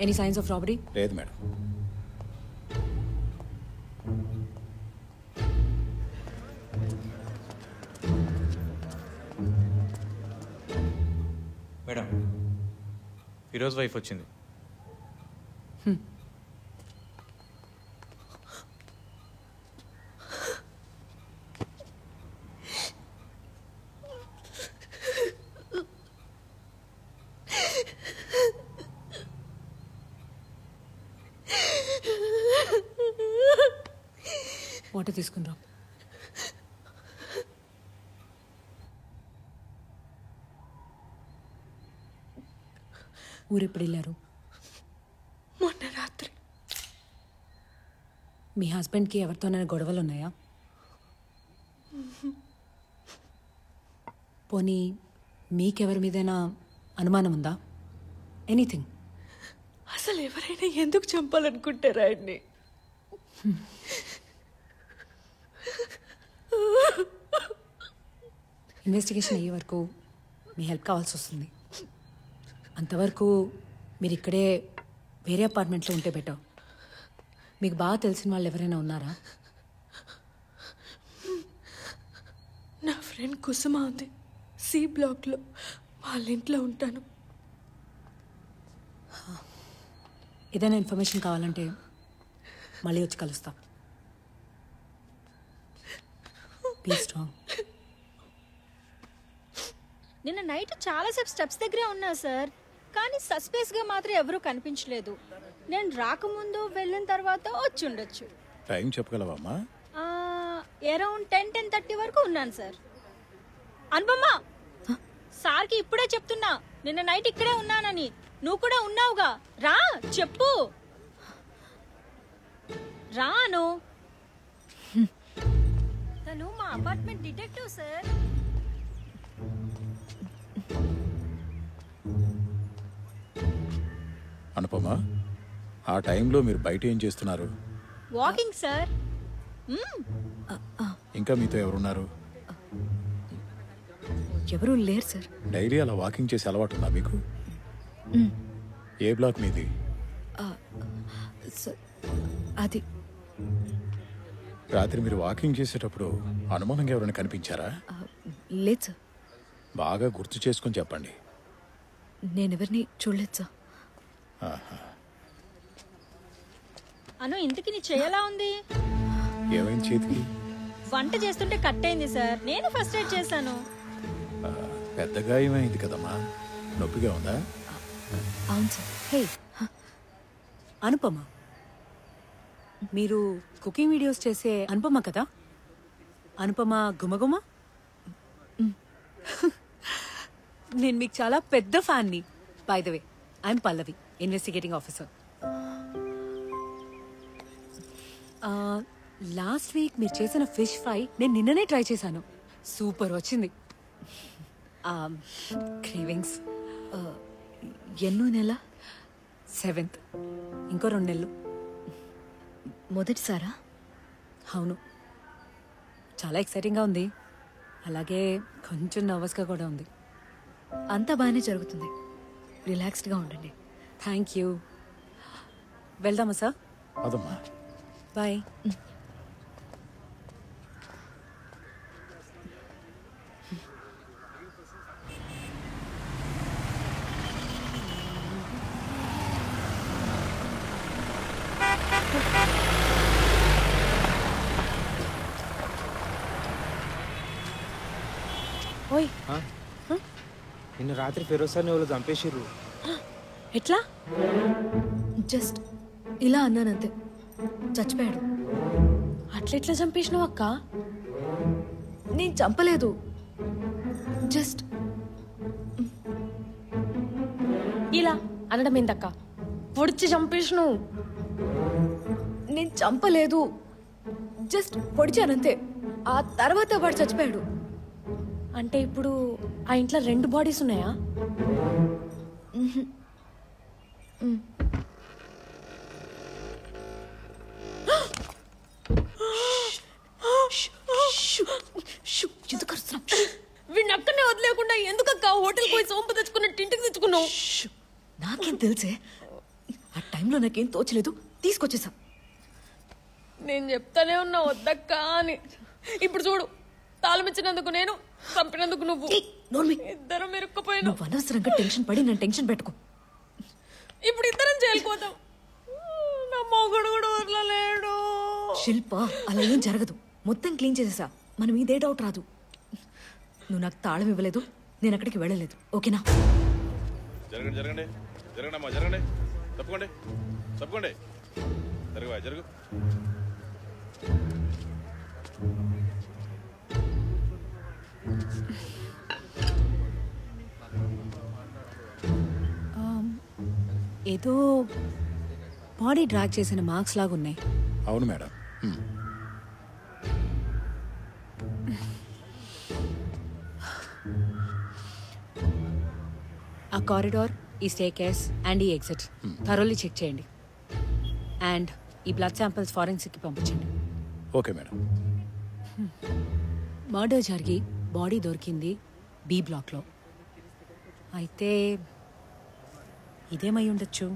Any signs of robbery? లేదు మేడం. మేడం, ఈరోజు వైఫ్ వచ్చింది. వాటర్ తీసుకుందాం. ఊరెప్పుడు వెళ్ళారు? మొన్న రాత్రి. మీ హస్బెండ్కి ఎవరితోనైనా గొడవలు ఉన్నాయా? పోనీ మీకెవరి మీదైనా అనుమానం ఉందా? ఎనీథింగ్? అసలు ఎవరైనా ఎందుకు చంపాలనుకుంటారా ఆయన్ని? ఇన్వెస్టిగేషన్ అయ్యే వరకు మీ హెల్ప్ కావాల్సి వస్తుంది. అంతవరకు మీరు ఇక్కడే వేరే అపార్ట్మెంట్లో ఉంటే బెటర్. మీకు బాగా తెలిసిన వాళ్ళు ఎవరైనా ఉన్నారా? నా ఫ్రెండ్ కుసుమ ఉంది, సి బ్లాక్లో. వాళ్ళ ఇంట్లో ఉంటాను. ఏదైనా ఇన్ఫర్మేషన్ కావాలంటే మళ్ళీ వచ్చి కలుస్తా. Be strong. నిన్న నైట్ చాలాసేపు స్టెప్స్ దగ్గరే ఉన్నా సార్, కానీ సస్పెన్స్గా మాత్రం ఎవరూ కనిపించలేదు. నేను రాకముందు వెళ్ళిన తర్వాత వచ్చి ఉండొచ్చు. టైం చెప్పగలవమ్మా? అరౌండ్ 10-10:30 వరకు ఉన్నాను సార్. అనుపమ్మ, సార్కి ఇప్పుడే చెప్తున్నా, నిన్న నైట్ ఇక్కడే ఉన్నానని. నువ్వు కూడా ఉన్నావుగా, రా చెప్పు. రాను. తను మా అపార్ట్మెంట్ డిటెక్టివ్ సార్. అనుపమ, ఆ టైంలో మీరు బయట ఏం చేస్తున్నారు? Walking sir. ఇంకా మీతో ఎవరున్నారు? ఎవరూ లేరు సార్. డైలీ అలా వాకింగ్ చేసే అలవాటు ఉందా మీకు? ఏ బ్లాక్ మీది? అది రాత్రి మీరు వాకింగ్ చేసేటప్పుడు అనుమానంగా ఎవరైనా కనిపించారా? లేదు సార్. బాగా గుర్తు చేసుకొని చెప్పండి. నేనెవరిని చూడలేదు సార్. అను, ఇంతకి నీ చెయ్యలా ఉంది? ఏమైంది చేతికి? వంట చేస్తుంటే కట్ అయింది సార్. నేను ఫస్ట్ ఎయిడ్ చేశాను. పెద్ద గాయమైంది కదమ్మా, నొప్పిగా ఉందా? అవును సార్. హే అనుపమ, మీరు కుకింగ్ వీడియోస్ చేసే అనుపమ కదా? అనుపమ గుమగుమ. నేను మీకు చాలా పెద్ద ఫ్యాన్ని. By the way, I'm Pallavi, investigating officer. Last week మీరు చేసిన ఫిష్ ఫ్రై నేను నిన్ననే ట్రై చేశాను. సూపర్ వచ్చింది. క్రేవింగ్స్. ఎన్నో నెల? 7th. ఇంకో 2 నెలలు. మొదటిసారా? అవును. చాలా ఎక్సైటింగ్గా ఉంది, అలాగే కొంచెం నర్వస్గా కూడా ఉంది. అంతా బాగానే జరుగుతుంది, రిలాక్స్డ్గా ఉండండి. Thank you. వెళ్దామా సార్? అదమ్మా. బాయ్. ఓయ్, నిన్న రాత్రి ఫిరోజ్ సార్ని ఎవరు చంపేసిర్రు. ఎట్లా? జస్ట్ ఇలా అన్నానంతే, చచ్చిపోయాడు. అట్లెట్లా చంపేసినావు అక్క? నేను చంపలేదు, జస్ట్ ఇలా అనడం ఏందక్క? పొడిచి చంపేసినావు. నేను చంపలేదు, జస్ట్ పొడిచానంతే. ఆ తర్వాత వాడు చచ్చిపోయాడు. అంటే ఇప్పుడు ఆ ఇంట్లో 2 బాడీస్ ఉన్నాయా? వీడిని అక్కడనే వదిలేకుండా ఎందుకక్క హోటల్కి పోయి సోంపు తెచ్చుకున్నట్టు ఇంటికి తెచ్చుకున్నావు? నాకేం తెలుసే, ఆ టైంలో నాకేం తోచలేదు, తీసుకొచ్చేసా. నేను చెప్తానే ఉన్నా వద్దక్క అని. ఇప్పుడు చూడు, తాళం ఇచ్చినందుకు నేను, చంపినందుకు నువ్వు, ఇద్దరం ఇరుక్కుపోయినా. నువ్వు అనవసరంగా టెన్షన్ పడి నన్ను టెన్షన్ పెట్టుకో. ఇప్పుడు ఇద్దరం చేయకపోతాం. నా మొగుడు కూడా వదలలేడు. శిల్ప, అలా ఏం జరగదు, మొత్తం క్లీన్ చేసేసా, మనం ఇదే డౌట్ రాదు. నువ్వు నాకు తాళం ఇవ్వలేదు, నేను అక్కడికి వెళ్ళలేదు, ఓకేనా? జరగండి జరగండి జరగండి అమ్మా, జరగండి, తప్పుకోండి తప్పుకోండి, జరుగు జరుగు. ఏదో బాడీ డ్రాగ్ చేసిన మార్క్స్ లాగా ఉన్నాయి. అవును మేడం. ఆ కారిడార్, ఈ స్టేర్కేస్ అండ్ ఈ ఎగ్జిట్ థరోలీ చెక్ చేయండి. అండ్ ఈ బ్లడ్ శాంపిల్స్ ఫారెన్సిక్కి పంపించండి. Okay madam. మర్డర్ జరిగి బాడీ దొరికింది బి బ్లాక్లో. అయితే ఇదేమై ఉండొచ్చు?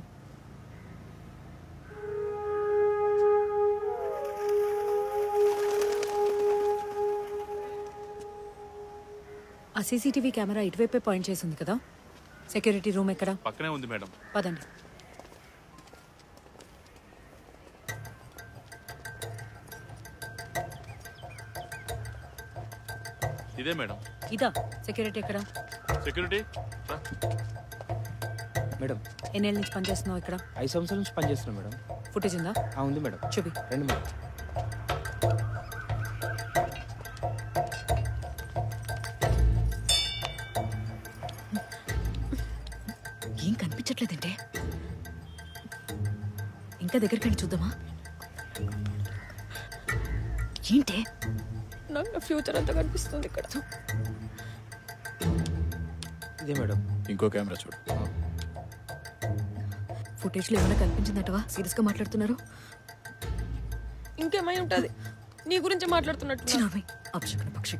ఆ సీసీటీవీ కెమెరా ఇటువైపే పాయింట్ చేసి ఉంది కదా. సెక్యూరిటీ రూమ్ ఎక్కడ? పక్కనే ఉంది మేడం. పదండి. ఇదే మేడం. ఇదా సెక్యూరిటీ ఎక్కడ? Security madam. ఎన్నేళ్ళ నుంచి పనిచేస్తున్నావు ఇక్కడ? 5 సంవత్సరాల నుంచి పనిచేస్తున్నాం మేడం. ఫుటేజ్ ఉందా? ఉంది మేడం. చూపి. రండి మేడం. ఏం కనిపించట్లేదంటే, ఇంకా దగ్గరికి వెళ్ళి చూద్దామా? ఏంటే? నాకు నా ఫ్యూచర్ అంతా కనిపిస్తుంది ఇక్కడ. ఇదే మేడం. ఇంకో కెమెరా చూడు. ఫుటేజ్లో ఏమైనా కనిపించిందటవా? సీరియస్గా మాట్లాడుతున్నారు. ఇంకేమై ఉంటది, నీ గురించి మాట్లాడుతున్నట్టు. అపశకున పక్షి.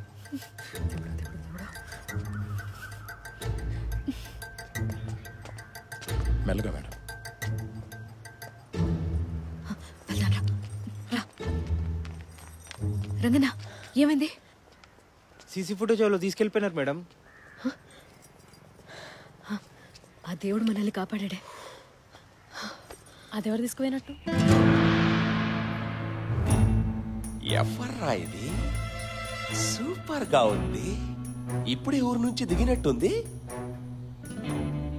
మెల్లగా మేడం. రంగన్న, ఏమైంది? సీసీ ఫుటేజ్ వాళ్ళు తీసుకెళ్ళిపోయినారు మేడం. ఆ దేవుడు మనల్ని కాపాడాడే. అదెవరు తీసుకుపోయినట్టు? ఎవర్రా ఇది? సూపర్ గా ఉంది. ఇప్పుడే ఊరు నుంచి దిగినట్టుంది.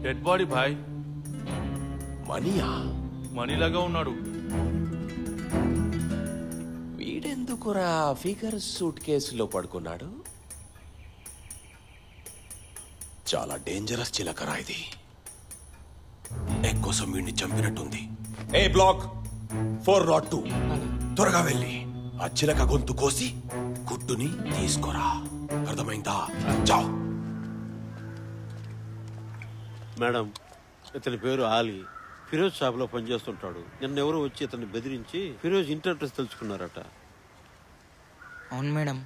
డెడ్ బాడీ భాయ్. మనీయా? మనీలాగా ఉన్నాడు. వీడెందుకురా ఫిగర్ సూట్ కేసులో పడుకున్నాడు? చాలా డేంజరస్ చిలకరా ఇది. ఎక్కువ వీడిని చంపినట్టుంది. ఏ బ్లాక్ 402 త్వరగా వెళ్ళి ఆ చిలక గొంతు కోసి గుడ్డుని తీసుకురా. అర్థమైందా? చావ్. మేడం, ఇతని పేరు ఆలీ. ఫిరోజ్ షాప్లో పనిచేస్తుంటాడు. నిన్న ఎవరో వచ్చి ఇతన్ని బెదిరించి ఫిరోజ్ ఇంటర్ అడ్రస్ తెలుసుకున్నారట. అవును మేడం,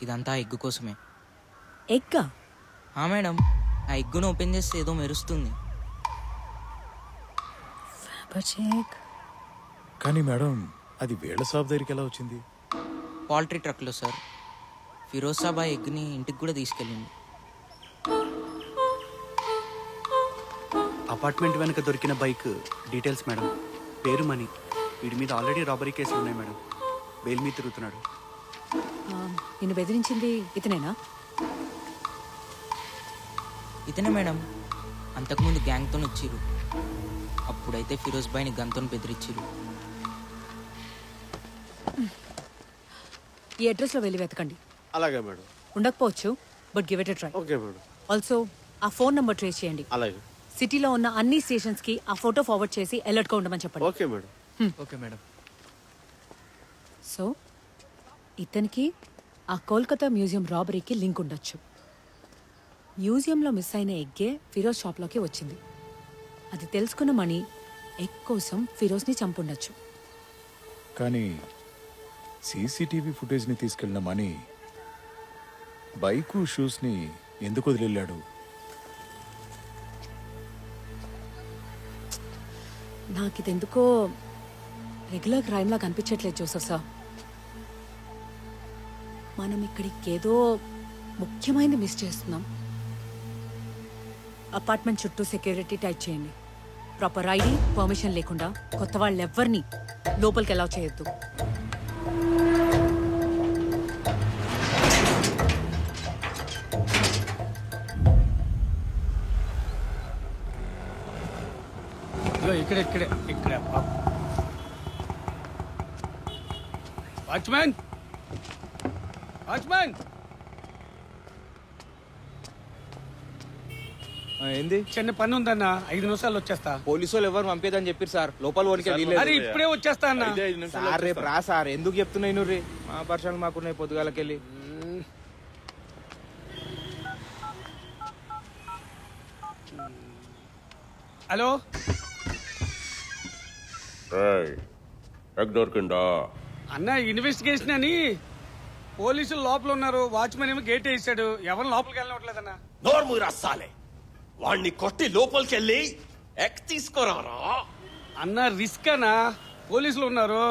ఇదంతా ఎగ్గు కోసమే. ఎగ్గా? మేడం, ఆ ఎగ్గును ఓపెన్ చేస్తే ఏదో మెరుస్తుంది. కానీ మేడం అది వేళ్ల సాబ్ దగ్గరికి ఎలా వచ్చింది? పౌల్ట్రీ ట్రక్లో సార్. ఫిరోజ్ సాబ్ ఆ ఎగ్ని ఇంటికి కూడా తీసుకెళ్ళింది. అపార్ట్మెంట్ వెనక దొరికిన బైక్ డీటెయిల్స్ మేడం. పేరు మనీ. వీడి మీద ఆల్రెడీ రాబరీ కేసులు ఉన్నాయి మేడం. బెయిల్ మీద తిరుగుతున్నాడు. నిన్ను బెదిరించింది ఇతనేనా? ఇతనే మేడం. అంతకుముందు గ్యాంగ్తో వచ్చిర్రు. అప్పుడైతే ఫిరోజ్ బాయ్ని గన్తో బెదిరించిర్రు. ఈ అడ్రస్లో వెళ్ళి వెతకండి. అలాగే మేడం. ఉండకపోవచ్చు, but give it a try. Okay madam. Also ఆ ఫోన్ నంబర్ ట్రేస్ చేయండి. అలాగే. సిటీలో ఉన్న అన్ని స్టేషన్స్కి ఆ ఫోటో ఫార్వర్డ్ చేసి అలర్ట్గా ఉండమని చెప్పండి. Okay madam. Okay madam. So ఇతనికి ఆ కోల్కతా మ్యూజియం రాబరీకి లింక్ ఉండొచ్చు. మ్యూజియంలో మిస్ అయిన ఎగ్గే ఫిరోజ్ షాప్లోకి వచ్చింది. అది తెలుసుకున్న మణి ఎగ్ కోసం ఫిరోజ్ని చంపుండొచ్చు. కానీ సీసీటీవీ ఫుటేజ్ని తీసుకెళ్లిన మనీ బైకు షూస్ని ఎందుకు వదిలేళ్ళాడు? నాకు ఇదెందుకో రెగ్యులర్ క్రైమ్లా కనిపించట్లేదు జోసఫ్ సార్. మనం ఇక్కడికి ఏదో ముఖ్యమైనది మిస్ చేస్తున్నాం. అపార్ట్మెంట్ చుట్టూ సెక్యూరిటీ టైట్ చేయండి. ప్రాపర్ ఐడి, పర్మిషన్ లేకుండా కొత్త వాళ్ళు ఎవ్వరిని లోపలికి అలౌ చేయొద్దు. ఇక్కడ వాచ్మ్యాన్, వాచ్మ్యాన్. ఏంది? చిన్న పని ఉందన్న, 5 నిమిషాలు వచ్చేస్తా. పోలీసు వాళ్ళు ఎవరు పంపేదని చెప్పారు సార్. లోపల వనికి అరే ఇప్పుడే వచ్చేస్తా అన్న. సార్ రేపు రా సార్. ఎందుకు చెప్తున్నాయి నువ్వు? మా పర్సనల్ మాకున్నాయి పొద్దుగాలకెళ్ళి. హలో, దొరికిందా అన్న? ఇన్వెస్టిగేషన్ అని పోలీసులు లోపల ఉన్నారు. వాచ్మెన్ ఏమో గేట్ వేసాడు. ఎవరు లోపలికి వెళ్ళవట్లేదన్న. నోర్ము రాసాలే, వాణ్ణి కొట్టి లోపలికి వెళ్ళి ఎక్ తీసుకురారా అన్న. రిస్క్ అన్నా, పోలీసులు ఉన్నారు.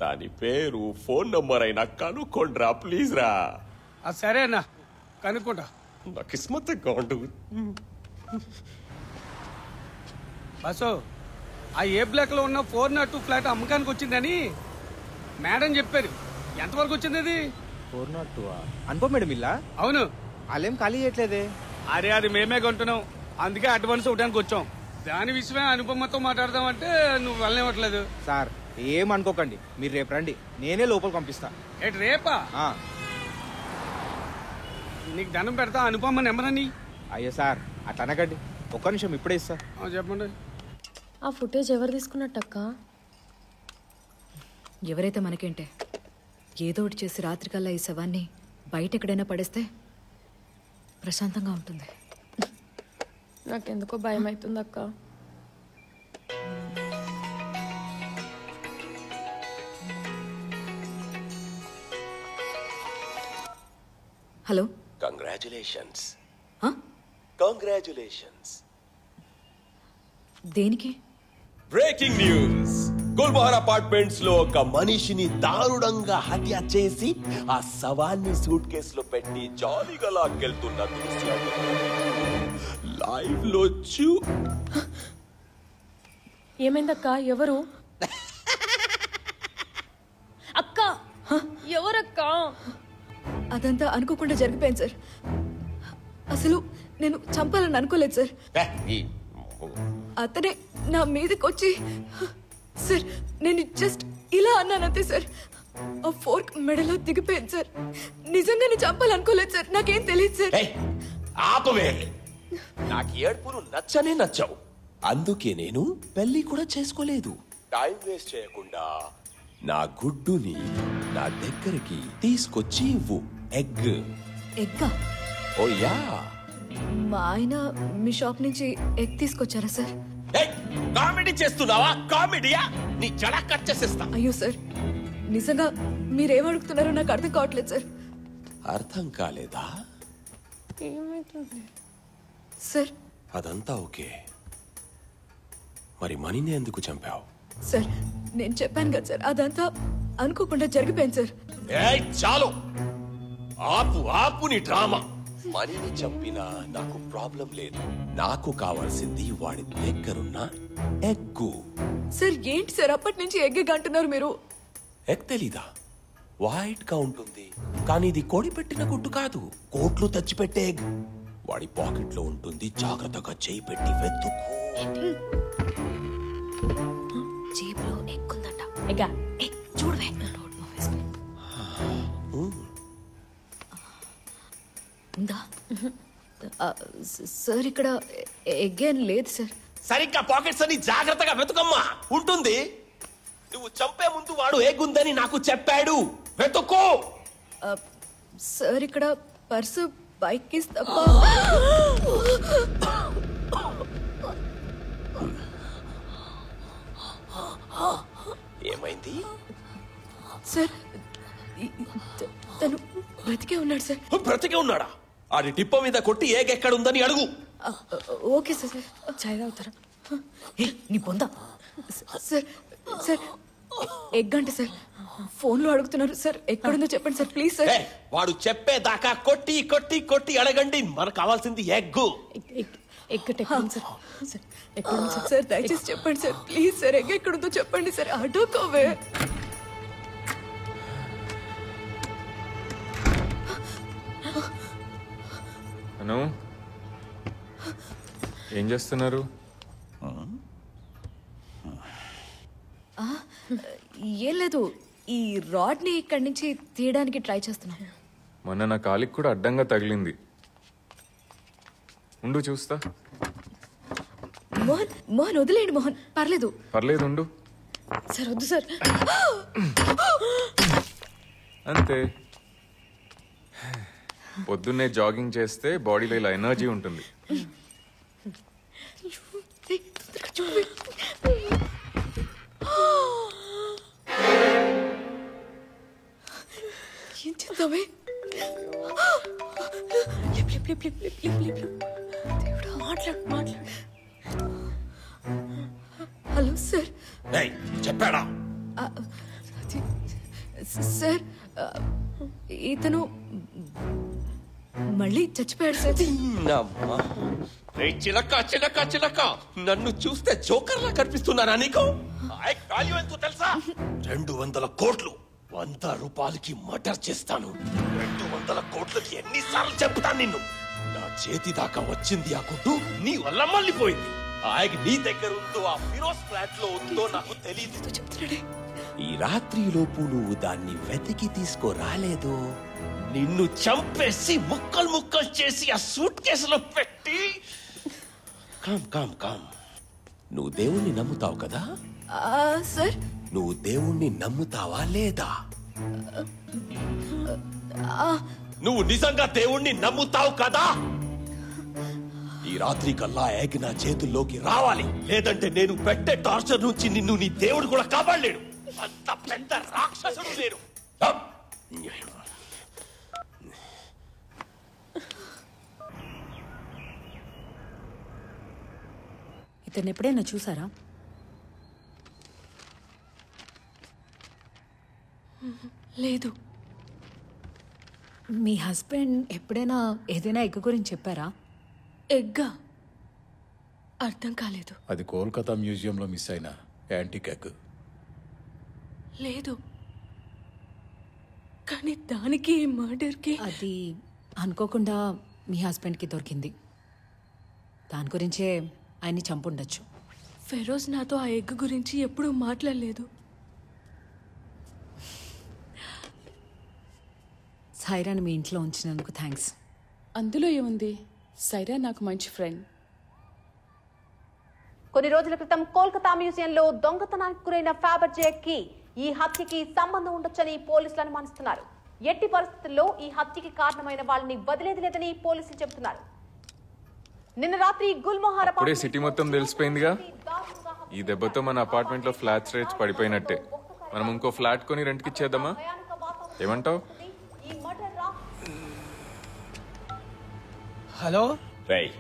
దాని పేరు ఫోన్ నంబర్ అయినా కనుక్కోండిరా ప్లీజ్ రా. సరే అన్న, కనుక్కుంటా. నా కిస్మత్గా ఉండు. బస్సు, ఆ ఏ బ్లాక్ లో ఉన్న 402 ఫ్లాట్ అమ్మకానికి వచ్చిందని మేడం చెప్పారు. ఎంతవరకు వచ్చింది అది? 402 అనుకో మేడం. ఇల్లా? అవును. వాళ్ళేం ఖాళీ చేయట్లేదే. అరే అది మేమే కొంటున్నాం, అందుకే అడ్వాన్స్ ఇవ్వడానికి వచ్చాం. దాని విషయమే అనుపమతో మాట్లాడదామంటే నువ్వు వెళ్ళనివ్వట్లేదు. సార్ ఏమనుకోకండి, మీరు రేపు రండి, నేనే లోపల పంపిస్తా. ఏంటి రేపా? నీకు దండం పెడతా. అనుపమ నెంబర్ అని. అయ్యో సార్ అట్లా అనకండి, ఒక్క నిమిషం ఇప్పుడే ఇస్తా. చెప్పండి. ఆ ఫుటేజ్ ఎవరు తీసుకున్నట్టక్క? ఎవరైతే మనకేంటే, ఏదో ఒకటి చేసి రాత్రికల్లా ఈ శవాన్ని బయట ఎక్కడైనా పడేస్తే ప్రశాంతంగా ఉంటుంది. నాకెందుకో భయం అవుతుంది అక్క. హలో. కంగ్రాచులేషన్స్. దేనికి? Breaking news. గుల్బహర్ అపార్ట్మెంట్స్ లో ఒక మనిషిని దారుణంగా హత్య చేసి ఆ శవాన్ని సూట్ కేసులో పెట్టి జాలీగా లాక్కెళ్తున్న దృశ్యం లైవ్ లో ఏమైందక్క? ఎవరు? అక్క ఎవరక్క? అదంతా అనుకోకుండా జరిగిపోయింది సార్. అసలు నేను చంపాలని అనుకోలేదు సార్. అతనే నా మీదకి వచ్చి, సార్ నేను జస్ట్ ఇలా అన్నానంతే సార్. ఆ ఫోర్క్ మెడలో దిగిపోయింది సార్. నిజంగానే చంపాలనుకోలేదు సార్. నాకేం తెలియదు సార్. ఆపవే, నాకు ఏడుపులు నచ్చనే నచ్చావు. అందుకే నేను పెళ్లి కూడా చేసుకోలేదు. టైం వేస్ట్ చేయకుండా నా గుడ్డుని నా దగ్గరికి తీసుకొచ్చి ఇవ్వు. ఎగ్. ఎగ్గా? ఓ యా. మా ఆయన మీ షాప్ నుంచి ఎగ్ తీసుకొచ్చారా సార్? కామెడీ చేస్తున్నావా? కామెడీయా? నీ జడ కట్ చేసేస్తా. అయ్యో సార్, నిజంగా మీరేం అడుగుతున్నారో నాకు అర్థం కావట్లేదు సార్. అర్థం కాలేదా? సార్ అదంతా ఓకే, మరి మనీని ఎందుకు చంపావు? సార్ నేను చెప్పాను కదా సార్, అదంతా అనుకోకుండా జరిగిపోయింది సార్. ఏయ్ చాలు, ఆపు ఆపు నీ డ్రామా. మనీని చంపినా నాకు ప్రాబ్లం లేదు. నాకు కావాల్సింది వాడి దగ్గరున్న ఎగ్గు. సార్ ఏంటి సార్ అప్పటి నుంచి ఎగ్గ అంటున్నారు మీరు? ఎగ్ తెలీదా? వైట్ గా ఉంటుంది, కానీ ఇది కోడి పెట్టిన గుడ్డు కాదు, కోట్లు తెచ్చిపెట్టే ఎగ్. వాడి పాకెట్ లో ఉంటుంది, జాగ్రత్తగా చేయి పెట్టి వెతుకు. జేబులో ఎగ్గుందట. ఎగ్గా చూడవే. ఉందా? సార్ ఇక్కడ ఎగ్గేం లేదు సార్. సరిగ్గా పాకెట్స్ అని జాగ్రత్తగా వెతుకమ్మా, ఉంటుంది. నువ్వు చంపే ముందు వాడు ఎగ్గుందని నాకు చెప్పాడు, వెతుకో. సార్ ఇక్కడ పర్సు, బైక్ కీస్ తప్ప. ఏమైంది సార్? తను బ్రతికే ఉన్నాడు సార్. బ్రతికే ఉన్నాడా? ఆడి టిప్ప మీద కొట్టి ఏగ్ ఎక్కడుందని అడుగు. Okay sir. చాయ్ తాగుతారా? నీ పొందా సార్. సార్ ఎగ్ అంటే సార్ ఫోన్లో అడుగుతున్నారు సార్, ఎక్కడుందో చెప్పండి సార్ ప్లీజ్ సార్. వాడు చెప్పేదాకా కొట్టి కొట్టి కొట్టి అడగండి, మనకు కావాల్సింది ఎగ్గు. సార్ దయచేసి చెప్పండి సార్ ప్లీజ్ సార్, ఎగ్ ఎక్కడుందో చెప్పండి సార్. అడుకోవే. అను ఏం చేస్తున్నారు? ఏం లేదు, ఈ రాడ్ ని ఇక్కడి నుంచి తీయడానికి ట్రై చేస్తున్నాను. మొన్న నా కాలికి కూడా అడ్డంగా తగిలింది, ఉండు చూస్తా. మోహన్ మోహన్ వదిలేండి మోహన్, పర్లేదు. పర్లేదు ఉండు. సార్ వద్దు సార్. అంతే, పొద్దున్నే జాగింగ్ చేస్తే బాడీలో ఇలా ఎనర్జీ ఉంటుంది. ఏం చేద్దామే? మాట్లాడు మాట్లాడు. Hello sir. చెప్పాడా? సార్ ఇతను మళ్ళీ చచ్చిపోయాడు సార్. చిలక చిలక చిలక, నన్ను చూస్తే జోకర్లా కనిపిస్తున్నానా నీకు? వాల్యూ ఎంతో తెలుసా? 200 కోట్లు. 100 రూపాయలకి మర్డర్ చేస్తాను. 200 కోట్లకి ఎన్నిసార్లు చెప్తాను నిన్ను? నా చేతి దాకా వచ్చింది ఆ గుడ్డు, నీ వల్ల మళ్ళీపోయింది. ఆయనకి నీ దగ్గర ఉందో, ఆ ఫిరోజ్ ఫ్లాట్ లో ఉందో నాకు తెలియదు. ఈ రాత్రి లోపు నువ్వు దాన్ని వెతికి తీసుకురాలేదు, నిన్ను చంపేసి ముక్కలు ముక్కలు చేసి ఆ సూట్ కేసులో పెట్టి. Calm calm calm. నువ్వు దేవుణ్ణి నమ్ముతావు కదా సార్? నువ్వు దేవుణ్ణి నమ్ముతావా లేదా? నువ్వు నిజంగా దేవుణ్ణి నమ్ముతావు కదా? ఈ రాత్రి కల్లా ఎగ్ నా చేతుల్లోకి రావాలి, లేదంటే నేను పెట్టే టార్చర్ నుంచి నిన్ను నీ దేవుడు కూడా కాపాడలేడు. అంత పెద్ద రాక్షసుడు లేడు. ఇతను ఎప్పుడైనా చూసారా? లేదు. మీ హస్బెండ్ ఎప్పుడైనా ఏదైనా ఎగ్ గురించి చెప్పారా? ఎగ్గా? అర్థం కాలేదు. అది కోల్కతా మ్యూజియంలో మిస్ అయిన యాంటిక్ ఎగ్. లేదు, కానీ దానికి మర్డర్కి అది అనుకోకుండా మీ హస్బెండ్కి దొరికింది. దాని గురించే ఆయన్ని చంపుండొచ్చు. ఫెరోజ్ నాతో ఆ ఎగ్ గురించి ఎప్పుడూ మాట్లాడలేదు. సైరాని మీ ఇంట్లో ఉంచినందుకు థ్యాంక్స్. అందులో ఏముంది, సైరా నాకు మంచి ఫ్రెండ్. కొన్ని రోజుల క్రితం కోల్కతా మ్యూజియంలో దొంగతనానికి గురైన ఫ్యాబర్జేకి ఈ హత్యకి సంబంధం ఉండొచ్చని పోలీసులు అనుమానిస్తున్నారు. ఎట్టి పరిస్థితుల్లో ఈ హత్యకి కారణమైన వాళ్ళని వదిలేది లేదని పోలీసులు చెబుతున్నారు. నిన్న రాత్రి గుల్మోహర్ అప్పుడే సిటీ మొత్తం తెలిసిపోయిందిగా. ఈ దెబ్బతో మన అపార్ట్మెంట్ లో ఫ్లాట్స్ రేట్స్ పడిపోయినట్టే. మనం ఇంకో ఫ్లాట్ కొని రెంట్కి ఇచ్చేద్దామా? ఏమంటావు? హలో రేయ్,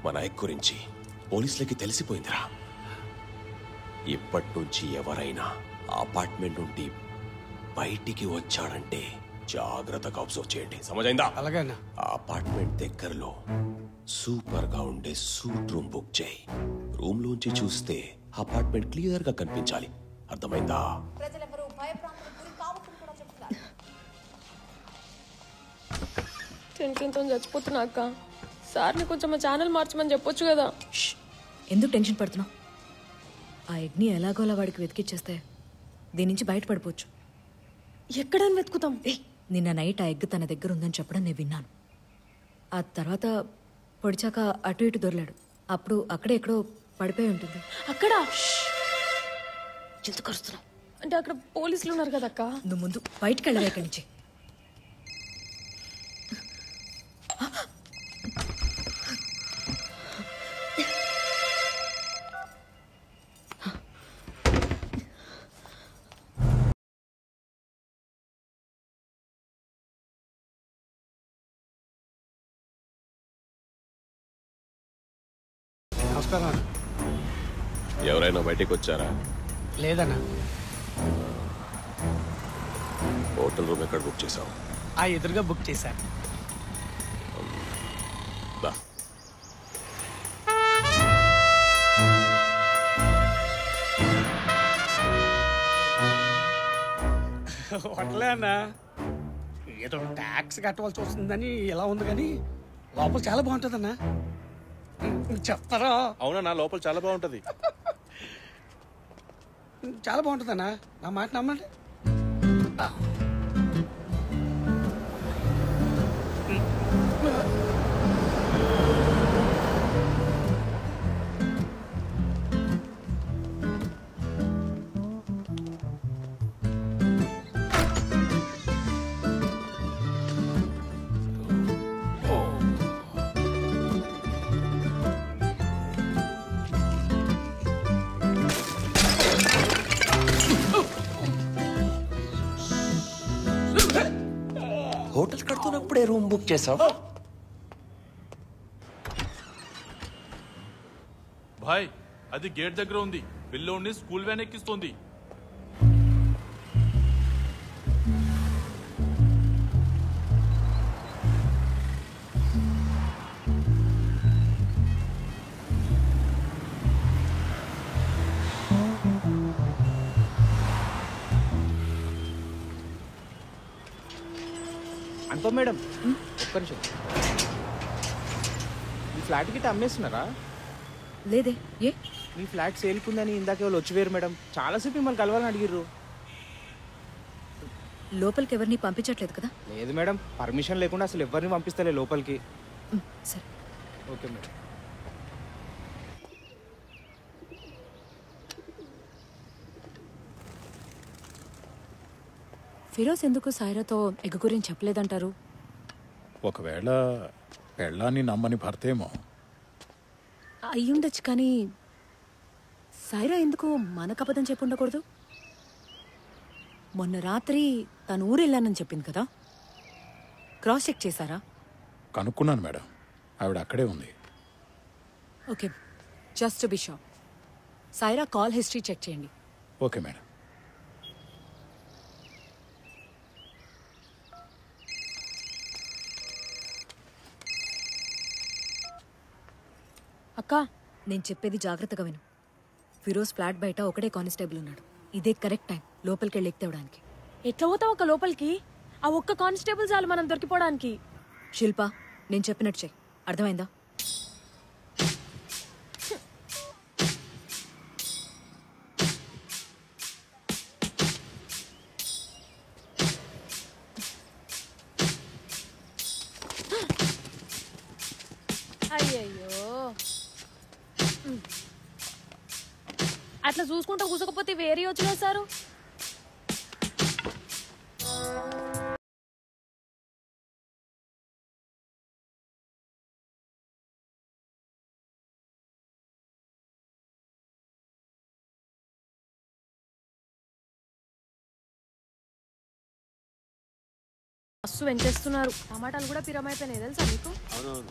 మన ఎగ్ గురించి పోలీసులకి తెలిసిపోయిందిరా. ఇప్పటి నుంచి ఎవరైనా అపార్ట్మెంట్ నుండి బయటికి వచ్చాడంటే జాగ్రత్తగా అబ్జర్వ్ చేయండి. సమజైందా? అలాగేనా? ఆ అపార్ట్మెంట్ దగ్గరలో సూపర్ గా ఉండే సూట్ రూమ్ బుక్ చేయి. రూమ్ లోంచి చూస్తే అపార్ట్మెంట్ క్లియర్ గా కనిపించాలి. అర్థమైందా? టెన్షన్తో చచ్చిపోతున్నా అక్క. సార్ని కొంచెం మా ఛానల్ మార్చమని చెప్పొచ్చు కదా. ఎందుకు టెన్షన్ పడుతున్నావు? ఆ ఎగ్ని ఎలాగోలా వాడికి వెతికిచ్చేస్తే దీని నుంచి బయటపడిపోవచ్చు. ఎక్కడని వెతుకుతాం? నిన్న నైట్ ఆ ఎగ్ తన దగ్గర ఉందని చెప్పడం నేను విన్నాను. ఆ తర్వాత పొడిచాక అటు ఇటు దొరలాడు. అప్పుడు అక్కడే ఎక్కడో పడిపోయి ఉంటుంది. అక్కడ ఎందుకు కరుస్తున్నావు? అంటే అక్కడ పోలీసులు ఉన్నారు కదా అక్క. నువ్వు ముందు బయటికి వెళ్ళవే ఇక్కడి నుంచి. నమస్కారం అన్న. ఎవరైనా బయటికి వచ్చారా? లేదన్నా. హోటల్ రూమ్ ఎక్కడ బుక్ చేసావు? ఆ ఎదురుగా బుక్ చేశాను. దా. హోటలే అన్న. ఏదో ట్యాక్స్ కట్టవలసి వస్తుందని ఇలా ఉంది కానీ లోపల చాలా బాగుంటుందన్నా. చెప్తారా? అవునన్నా, లోపల చాలా బాగుంటది. చాలా బాగుంటుందన్నా, నా మాట నమ్మండి. హోటల్ కడుతున్నప్పుడే రూమ్ బుక్ చేసావు? భాయ్, అది గేట్ దగ్గర ఉంది. పిల్లోడిని స్కూల్ వ్యాన్ ఎక్కిస్తుంది. అంకో మేడం, ఒక్క నిమిషం. ఈ ఫ్లాట్ గిట్ట అమ్మేస్తున్నారా? లేదే. ఏ మీ ఫ్లాట్ సేల్కుందని ఇందాక వాళ్ళు వచ్చిపోయారు మేడం. చాలాసేపు మిమ్మల్ని కలవాలని అడిగిర్రు. లోపలికి ఎవరిని పంపించట్లేదు కదా? లేదు మేడం, పర్మిషన్ లేకుండా అసలు ఎవరిని పంపిస్తలే లోపలికి. సరే. Okay madam. ఫిరోజ్ ఎందుకు సాయిరాతో ఎగ్ గురించి చెప్పలేదంటారు? ఒకవేళ పెళ్ళాన్ని నమ్మని భర్తేమో. అయ్యుండొచ్చు, కానీ సాయిరా ఎందుకు మనకు అబద్ధం చెప్పి ఉండకూడదు? మొన్న రాత్రి తను ఊరెళ్ళానని చెప్పింది కదా, క్రాస్ చెక్ చేశారా? కనుక్కున్నాను మేడం, ఆవిడ అక్కడే ఉంది. Okay, just to be sure. Saira call history check చేయండి. Okay madam. అక్క, నేను చెప్పేది జాగ్రత్తగా విను. ఫిరోజ్ ఫ్లాట్ బయట ఒకడే కానిస్టేబుల్ ఉన్నాడు. ఇదే కరెక్ట్ టైం లోపలికి వెళ్ళి ఎక్కితేవడానికి. ఎట్లా పోతాం ఒక లోపలికి? ఆ ఒక్క కానిస్టేబుల్ చాలు మనం దొరికిపోవడానికి. శిల్ప, నేను చెప్పినట్టు చెయ్యి. అర్థమైందా? అయ్యయ్యో, అట్లా చూసుకుంటూ కూసకపోతే వేరే వచ్చిన సారు. మస్తు పెంచేస్తున్నారు. టమాటాలు కూడా పిరమైపోయినాయి తెలుసా మీకు? అవునవును.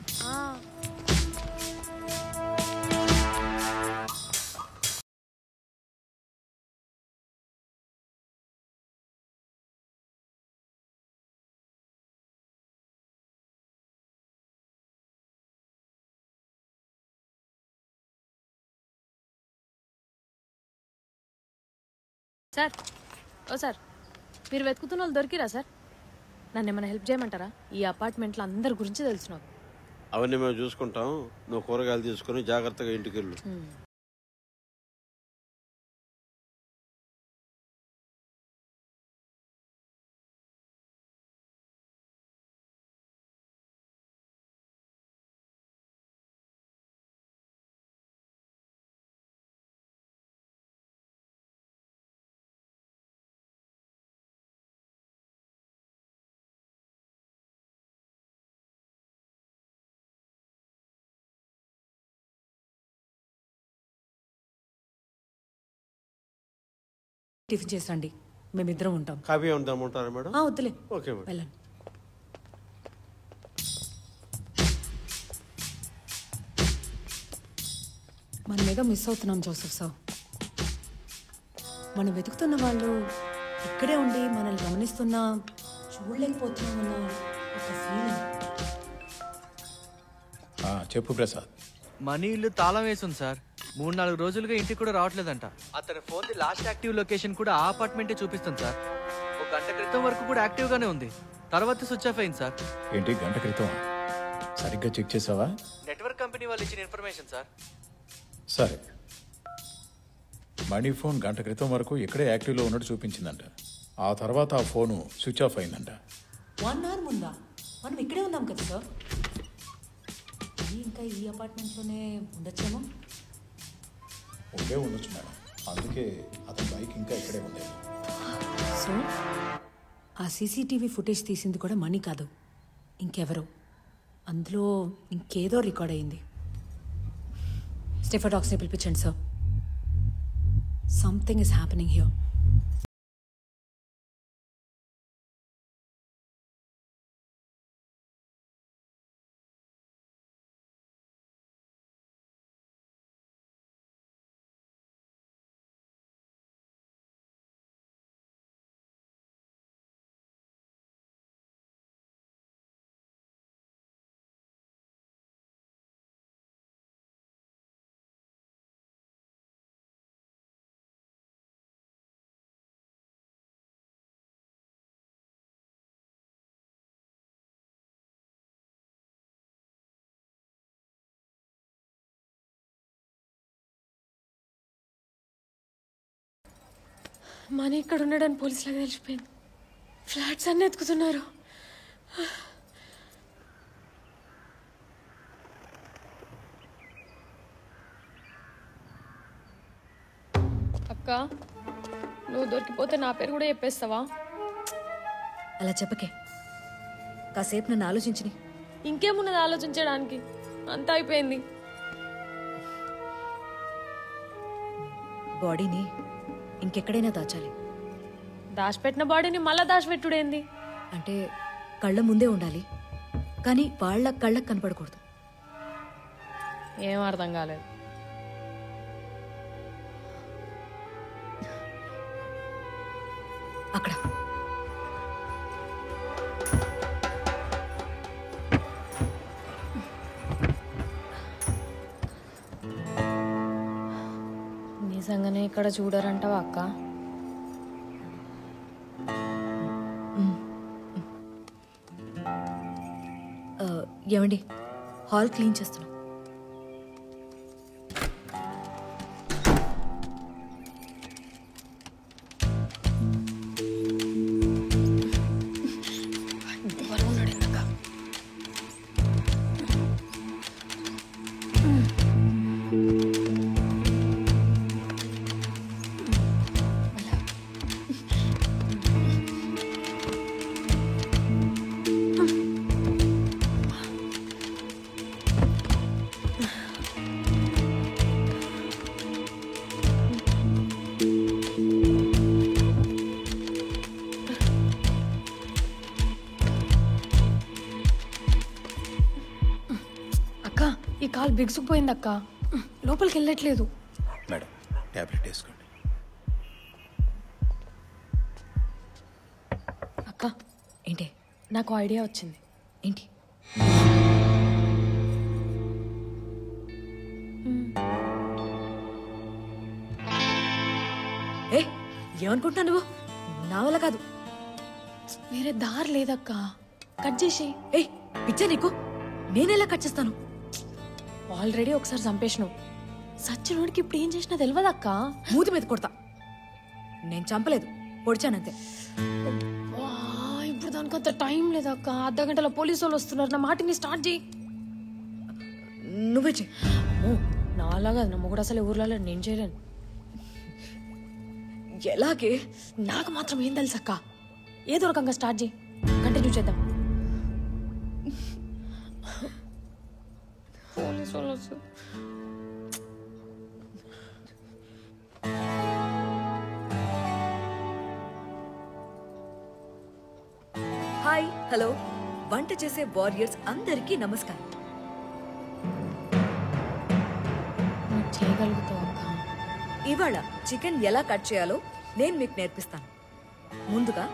సార్, ఓ సార్, మీరు వెతుకుతున్న వాళ్ళు దొరికిరా సార్? నన్ను ఏమైనా హెల్ప్ చేయమంటారా? ఈ అపార్ట్మెంట్లో అందరి గురించి తెలుసు నాకు. అవన్నీ మేము చూసుకుంటాం. నువ్వు కూరగాయలు తీసుకుని జాగ్రత్తగా ఇంటికి వెళ్ళు. టిఫిన్ చేసండి, మేమిద్దరం ఉంటాం. కాఫీ ఉంటారా మేడం? వద్దులే, ఓకే మేడం. వెళ్ళండి. మనమేగా మిస్ అవుతున్నాం జోసెఫ్ సార్. మనం వెతుకుతున్న వాళ్ళు ఇక్కడే ఉండి మనల్ని గమనిస్తున్నా చూడలేకపోతున్నామన్న ఒక ఫీలింగ్. చెప్పు ప్రసాద్. మనీ ఇల్లు తాళం వేసింది సార్. 3-4 రోజులుగా ఇంటికి కూడా రావట్లేదంట. అతని ఫోన్ లాస్ట్ యాక్టివ్ లొకేషన్ కూడా ఆ అపార్ట్మెంటే చూపిస్తుంది సార్. 1 గంట క్రితం వరకు కూడా యాక్టివ్ గానే ఉంది, తర్వాత స్విచ్ ఆఫ్ అయింది సార్. ఏంటి గంట క్రితం? సరిగ్గా చెక్ చేసావా? నెట్వర్క్ కంపెనీ వాళ్ళు ఇచ్చిన ఇన్ఫర్మేషన్ సార్. సరే, మనీ ఫోన్ గంట క్రితం వరకు ఇక్కడే యాక్టివ్లో ఉన్నట్టు చూపించిందంట. ఆ తర్వాత ఆ ఫోను స్విచ్ ఆఫ్ అయిందంట. 1 hour ముందా? మనం ఇక్కడే ఉన్నాం కదా సార్. ఇంకా ఈ అపార్ట్మెంట్లోనే ఉండొచ్చేమో. ఉండొచ్చు మేడం, అందుకే అతని బైక్ ఇంకా ఇక్కడే ఉంది. సో ఆ సీసీటీవీ ఫుటేజ్ తీసింది కూడా మనీ కాదు, ఇంకెవరో. అందులో ఇంకేదో రికార్డ్ అయింది. స్టెఫాడాక్స్ని పిలిపించండి sir. Something is happening here. Mani ఇక్కడ ఉన్నాడని పోలీసులకు తెలిసిపోయింది. ఫ్లాట్స్ అన్నీ ఎత్తుకుతున్నారు. అక్క, నువ్వు దొరికిపోతే నా పేరు కూడా చెప్పేస్తావా? అలా చెప్పకే, కాసేపు నన్ను ఆలోచించని. ఇంకేమున్నది ఆలోచించడానికి? అంతా అయిపోయింది. బాడీని ఇంకెక్కడైనా దాచాలి. దాచిపెట్టిన బాడీని మళ్ళా దాచిపెట్టుడేంది? అంటే కళ్ళ ముందే ఉండాలి, కానీ వాళ్ళ కళ్ళకు కనపడకూడదు. ఏం అర్థం కాలేదు. అక్కడ నిజంగానే ఇక్కడ చూడరంటావా అక్క? ఏమండి, హాల్ క్లీన్ చేస్తున్నాం. కాలు బిగుసుకుపోయింది అక్క, లోపలికి వెళ్ళట్లేదు. మేడం ట్యాబ్లెట్ వేసుకోండి. అక్క ఏంటి, నాకు ఐడియా వచ్చింది. ఏంటి? ఏ ఏమనుకుంటున్నా నువ్వు? నా వల్ల కాదు. వేరే దారి లేదక్క, కట్ చేసి. ఏ పిచ్చా నీకు? నేనెలా కట్ చేస్తాను? ఆల్రెడీ ఒకసారి చంపేసినావు, సచ్చినోడికి ఇప్పుడు ఏం చేసినా తెలియదక్క. మూతి మీద కొడతా. నేను చంపలేదు, పొడిచానంతే. ఇప్పుడు దానికి అంత టైం లేదక్క, అర్ధ గంటలో పోలీసు వాళ్ళు వస్తున్నారు. నా మాటిని స్టార్ట్ చేయి. నువ్వే చెయ్యి. నాలాగా నమ్మ కూడా అసలు ఊర్లో నేను చేయలేను. ఎలాగే? నాకు మాత్రం ఏం తెలుసు అక్క, ఏదో రకంగా స్టార్ట్ చేయి, కంటిన్యూ చేద్దాం. పోలీసు వాళ్ళు వస్తారు. Hi, hello. వంట చేసే వారియర్స్ అందరికీ నమస్కారం. చేయగలుగుతావు అక్క. ఇవాళ చికెన్ ఎలా కట్ చేయాలో నేను మీకు నేర్పిస్తాను. ముందుగా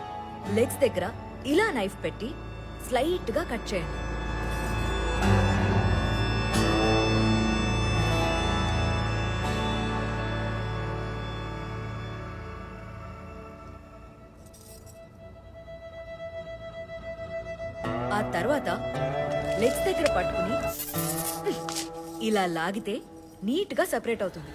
లెగ్స్ దగ్గర ఇలా నైఫ్ పెట్టి స్లైట్ గా కట్ చేయండి. ఆ తర్వాత లెగ్స్ దగ్గర పట్టుకుని ఇలా లాగితే నీట్ గా సెపరేట్ అవుతుంది.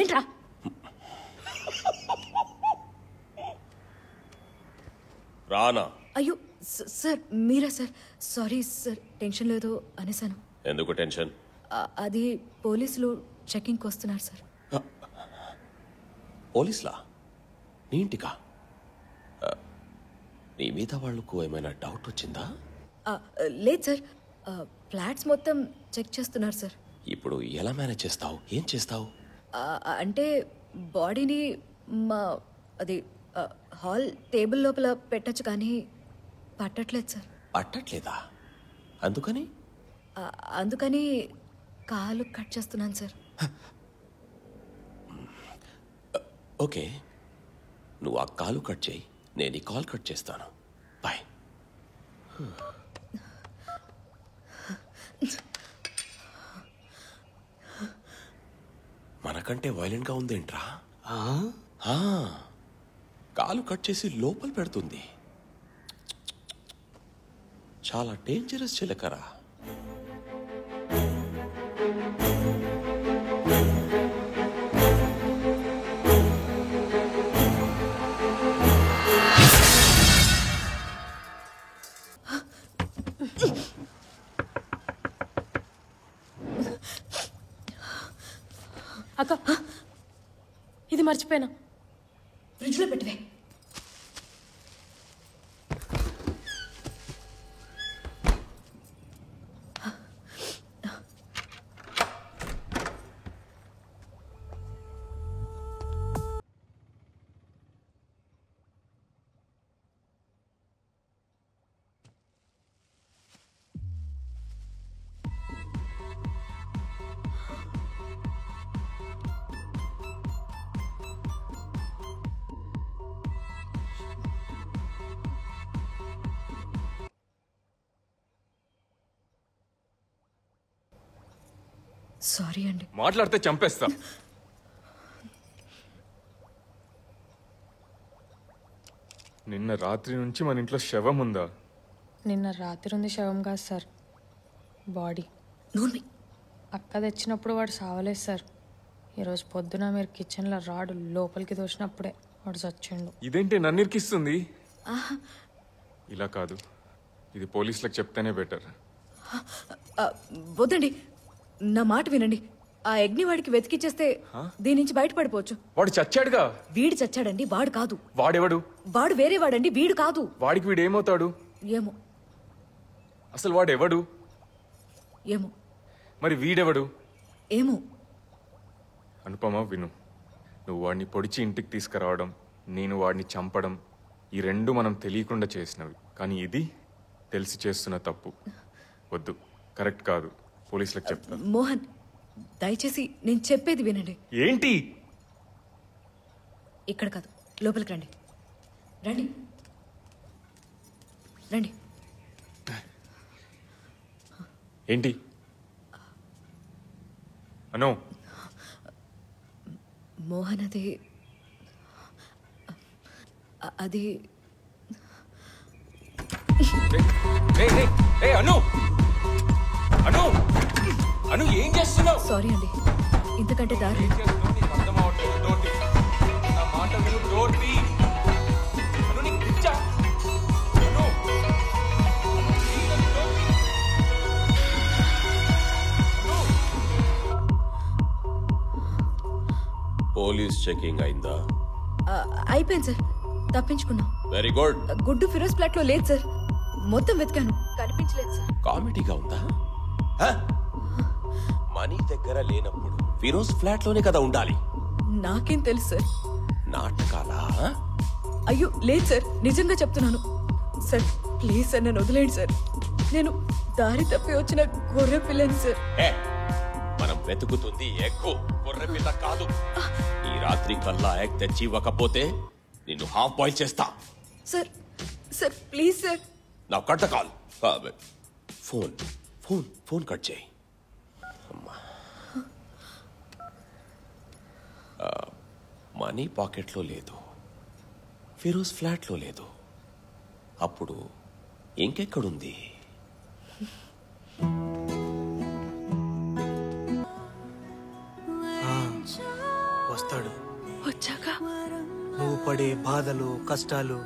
ఏంట్రా? రానా? అయ్యో సార్, మీరా సార్? సారీ సార్, టెన్షన్ లేదో అనేసాను. ఎందుకు టెన్షన్? అది పోలీసులు చెకింగ్కి వస్తున్నారు సార్. పోలీసులా? నీ ఇంటికా? నీ మీద వాళ్ళకు ఏమైనా డౌట్ వచ్చిందా? లేదు సార్, ఫ్లాట్స్ మొత్తం చెక్ చేస్తున్నారు సార్. ఇప్పుడు ఎలా మేనేజ్ చేస్తావు? ఏం చేస్తావు? అంటే బాడీని మా అది హాల్ టేబుల్ లోపల పెట్టచ్చు, కానీ పట్టట్లేదు సార్. పట్టట్లేదా? అందుకని? అందుకని కాలు కట్ చేస్తున్నాను సార్. ఓకే, నువ్వు ఆ కాలు కట్ చేయి, నేను ఈ కాల్ కట్ చేస్తాను. బాయ్. మనకంటే వైలెంట్ గా ఉందేంట్రా? కాలు కట్ చేసి లోపల పెడుతుంది. చాలా డేంజరస్ చిలకరా. అక్క, ఇది మర్చిపోయినా, ఫ్రిడ్జ్ లో పెట్టివే. సారీ అండి. మాట్లాడితే చంపేస్తా. నిన్న రాత్రి నుంచి మన ఇంట్లో శవం ఉందా? నిన్న రాత్రి ఉంది శవం కాదు సార్, బాడీ. అక్క తెచ్చినప్పుడు వాడు సావలేదు సార్. ఈరోజు పొద్దున మీరు కిచెన్లో రాడు లోపలికి దోసినప్పుడే వాడు చచ్చిండు. ఇదేంటి నన్ను ఇరికిస్తుంది? ఇలా కాదు, ఇది పోలీసులకు చెప్తేనే బెటర్. వద్దండి, నా మాట వినండి. ఆ అగ్ని వాడికి వెతికిచ్చేస్తే దీని నుంచి బయటపడిపోవచ్చు. వాడు చచ్చాడుగా. వీడు చచ్చాడండి, వాడు కాదు. వాడెవడు? వాడు వేరే వాడండి, వీడు కాదు. వాడికి వీడు ఏమవుతాడు? ఏమో. అసలు వాడెవడు? ఏమో. మరి వీడెవడు? ఏమో. అనుపమ, విను. నువ్వు వాడిని పొడిచి ఇంటికి తీసుకురావడం, నేను వాడిని చంపడం ఈ రెండు మనం తెలియకుండా చేసినవి. కానీ ఇది తెలిసి చేస్తున్న తప్పు. వద్దు, కరెక్ట్ కాదు. పోలీసులకు చెప్తా. మోహన్, దయచేసి నేను చెప్పేది వినండి. ఏంటి? ఇక్కడ కాదు, లోపలికి రండి. రండి రండి. ఏంటి? అను, మోహన్, అది అను అను అను ఏం చేస్తున్నావు? సారీ అండి, ఇంతకంటే దారి అర్థం అవట్లేదు. డోర్ నా మాట విను. డోర్ తీ. అను నీకు పిచ్చా? అను పోలీస్ చెకింగ్ అయిందా? అయిపోయింది సార్, తప్పించుకున్నాం. Very good. గుడ్డు ఫిరోజ్ ఫ్లాట్ లో లేదు సార్, మొత్తం వెతికాను, కనిపించలేదు సార్. కామెడీగా ఉందా? మనీ దగ్గర లేనప్పుడు ఫిరోజ్ ఫ్లాట్ లోనే కదా ఉండాలి. నాకేం తెలుసు సార్. నాటకాలా? అయ్యో లేదు సార్, నిజంగా చెప్తున్నాను సార్. ప్లీజ్ సార్, నన్ను వదిలేండి సార్. నేను దారి తప్పి వచ్చిన గొర్రె పిల్లని సార్. మనం వెతుకుతుంది ఎగ్గు, గొర్రె పిల్ల కాదు. ఈ రాత్రి కల్లా ఎగ్ తెచ్చి ఇవ్వకపోతే నిన్ను హాఫ్ బాయిల్ చేస్తా. Sir sir please sir. నా కట్ట call. Phone phone phone cut చేయి. మనీ పాకెట్లో లేదు, ఫిరోజ్ ఫ్లాట్లో లేదు. అప్పుడు ఇంకెక్కడుంది? వస్తాడు. వచ్చాక నువ్వు పడే బాధలు, కష్టాలు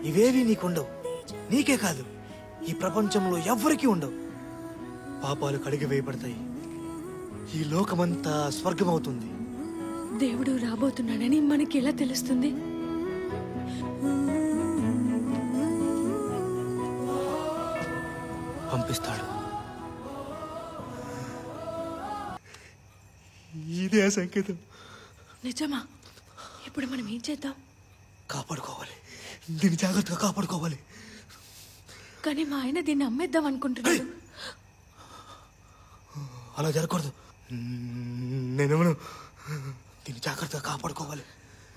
ఇవేవి నీకుండవు. నీకే కాదు, ఈ ప్రపంచంలో ఎవ్వరికీ ఉండవు. పాపాలు కడిగి వేయబడతాయి. ఈ లోకమంతా స్వర్గమవుతుంది. దేవుడు రాబోతున్నాడని మనకి ఎలా తెలుస్తుంది? పంపిస్తాడు. ఇదే సంకేతం. నిజమా? ఇప్పుడు మనం ఏం చేద్దాం? కాపాడుకోవాలి, దీన్ని జాగ్రత్తగా కాపాడుకోవాలి. కానీ మా ఆయన దీన్ని అమ్మేద్దాం అనుకుంటున్నాడు. అలా జరగకూడదు. నేనేమను దీన్ని జాగ్రత్తగా కాపాడుకోవాలి.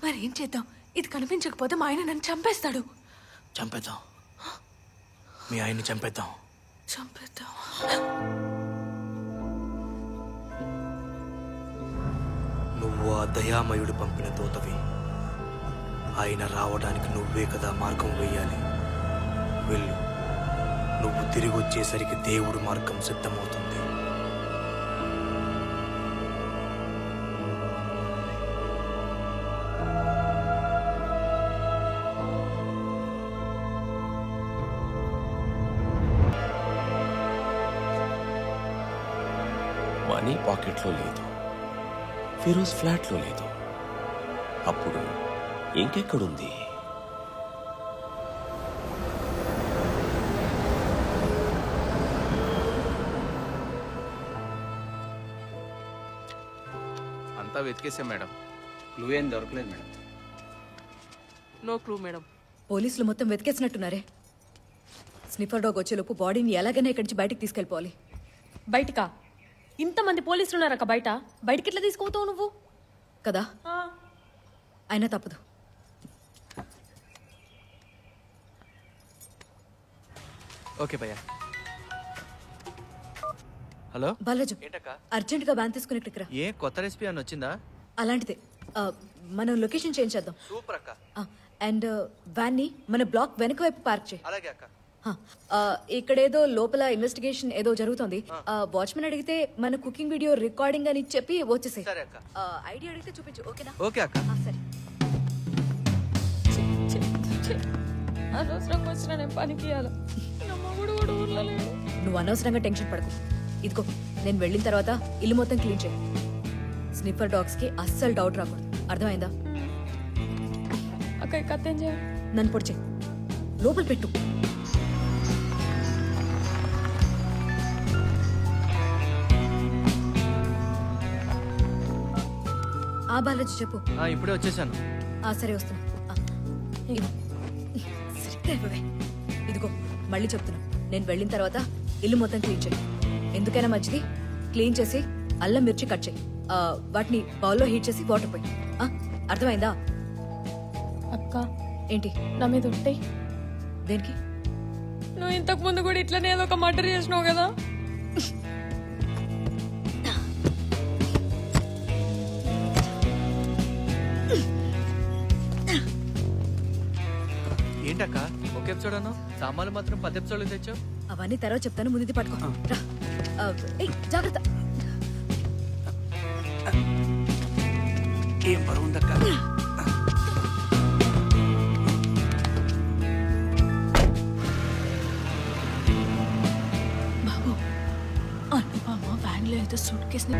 మరి ఏం చేద్దాం? ఇది కనిపించకపోతే మా ఆయన నన్ను చంపేస్తాడు. చంపేద్దాం, మీ ఆయన్ని చంపేద్దాం. చంపేద్దాం. నువ్వు ఆ దయామయుడు పంపిన దూతవి. ఆయన రావడానికి నువ్వే కదా మార్గం వేయాలి. వెళ్ళు, నువ్వు తిరిగి వచ్చేసరికి దేవుడు మార్గం సిద్ధమవుతుంది. మనీ పాకెట్లో లేదు, ఫిరోజ్ ఫ్లాట్లో లేదు. అప్పుడు ఇంకెక్కడుంది? అంతా వెతికేసాం మేడం. క్లూ ఏం దొరకలేదు మేడం. No clue madam. పోలీసులు మొత్తం వెతికేసినట్టున్నారే. స్నిఫర్ డాగ్ వచ్చేలోపు బాడీని ఎలాగైనా ఇక్కడి నుంచి బయటకు తీసుకెళ్ళిపోవాలి. బయటికా? ఇంతమంది పోలీసులు ఉన్నారక్క బయట. బయటికి ఎట్లా తీసుకుపోతావు నువ్వు? కదా, అయినా తప్పదు. ఓకే భయ్యా. హలో బాలాజు, అర్జెంట్ గా వ్యాన్ తీసుకుని ఇక్కడికి రా. ఏ కొత్త రెసిపీ అని వచ్చిందా? అలాంటిదే. మనం లొకేషన్ చేంజ్ చేద్దాం. సూపర్ అక్క. అండ్ వ్యాన్ ని మన బ్లాక్ వెనక వైపు పార్క్ చేయి. అలాగే అక్క. ఇక్కడేదో లోపల ఇన్వెస్టిగేషన్ ఏదో జరుగుతుంది. వాచ్మెన్ అడిగితే మన కుకింగ్ వీడియో రికార్డింగ్ అని చెప్పి వచ్చేసాయి. ఐడియా అడిగితే చూపించు. ఓకేనా? ఓకే అక్క. సరే. అనవసరంగా వచ్చిన నేను పనికి ఇవ్వాలి. నువ్వు అనవసరంగా టెన్షన్ పడకు. ఇదిగో, నేను వెళ్ళిన తర్వాత ఇల్లు మొత్తం క్లీన్ చేయి. స్నిఫర్ డాగ్స్ కి అస్సలు డౌట్ రాకూడదు. అర్థమైందా? అక్క కథ ఏం చేయాలి? నన్ను పొడిచే లోపల పెట్టు. బాలాజీ చెప్పు. ఇప్పుడే వచ్చేసాను. సరే, వస్తున్నా. సరిగ్గా ఇవ్వవే. ఇదిగో మళ్ళీ చెప్తున్నా, నేను వెళ్ళిన తర్వాత ఇల్లు మొత్తం క్లీన్ చేయి. ఎందుకైనా మంచిది క్లీన్ చేసి అల్లం మిర్చి కట్ చేయి. వాటిని బౌల్లో హీట్ చేసి వాటర్ పోయి. అర్థమైందా? అక్క ఏంటి నా మీద ఉంటాయి? దేనికి? నువ్వు ఇంతకు ముందు కూడా ఇట్లనే ఏదో ఒక మర్డర్ చేసినావు కదా. ఏంటక్క ఒక ఎపిసోడ్ అన్నావు, సామాన్లు మాత్రం 10 ఎపిసోడ్లు తెచ్చావు. అవన్నీ తర్వాత చెప్తాను, ముందు పట్టుకో. రా. ఏయ్, జాగ్రత్త. ఏం బరువు ఉందక్క? బాబు అనుపమ వ్యాన్లో ఏదో సూట్ కేసుని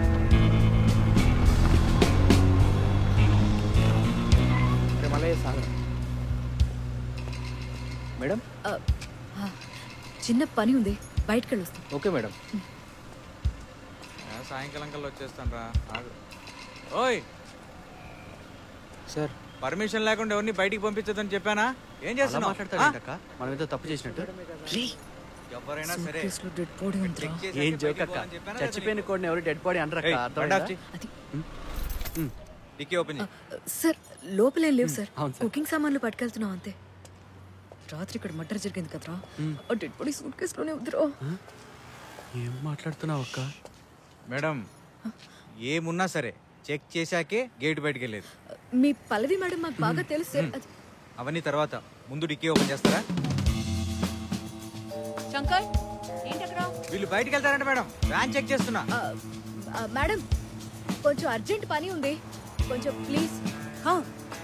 మేడం చిన్న పని ఉంది, బయటకు వెళ్ళొస్తాం. Okay madam. సాయంకాలం కల్లా వచ్చేస్తాను రా. ఓయ్ సార్, పర్మిషన్ లేకుండా ఎవరిని బయటికి పంపించదని చెప్పానా? ఏం చేస్తున్నావు? మాట్లాడతాడు మనం ఏదో తప్పు చేసినట్టు. ఎవరైనా సరే ఏం జోక్ అక్క, చచ్చిపోయిన కోడిని ఎవరు డెడ్ బాడీ అనరక్క. డిక్కీ ఓపెన్ చేయి. సార్ లోపలేం లేవు సార్, కుకింగ్ సామాన్లు పట్టుకెళ్తున్నాం అంతే. రాత్రి ఇక్కడ మర్డర్ జరిగింది కదరా, డెడ్ బాడీ సూట్ కేసులోనే ఉందిరా. ఏం మాట్లాడుతున్నావు అక్క? మేడం ఏమున్నా సరే చెక్ చేశాకే గేట్ బయటకు వెళ్ళేది. మీ పల్లవి మేడం మాకు బాగా తెలుసు సార్. అవన్నీ తర్వాత, ముందు డిక్కీ ఓపెన్ చేస్తారా? శంకర్ ఏంటి అక్కడ? వీళ్ళు బయటకు వెళ్తారంట మేడం, వ్యాన్ చెక్ చేస్తున్నా. మేడం కొంచెం అర్జెంట్ పని ఉంది, కొంచెం ప్లీజ్.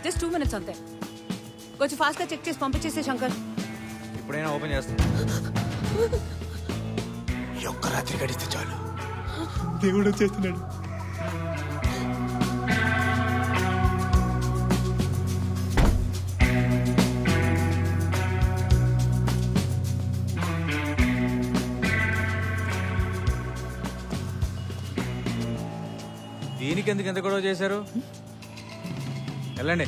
జస్ట్ 2 minutes అంతే, కొంచెం ఫాస్ట్ గా చెక్ చేసి పంపించేసే శంకర్. ఇప్పుడైనా ఓపెన్ చేస్తా. ఈ ఒక్క రాత్రి గడిస్తే చాలు, దేవుడు వచ్చేస్తున్నాడు. దీనికి ఎందుకు ఎంత గొడవ చేశారు? వెళ్ళండి.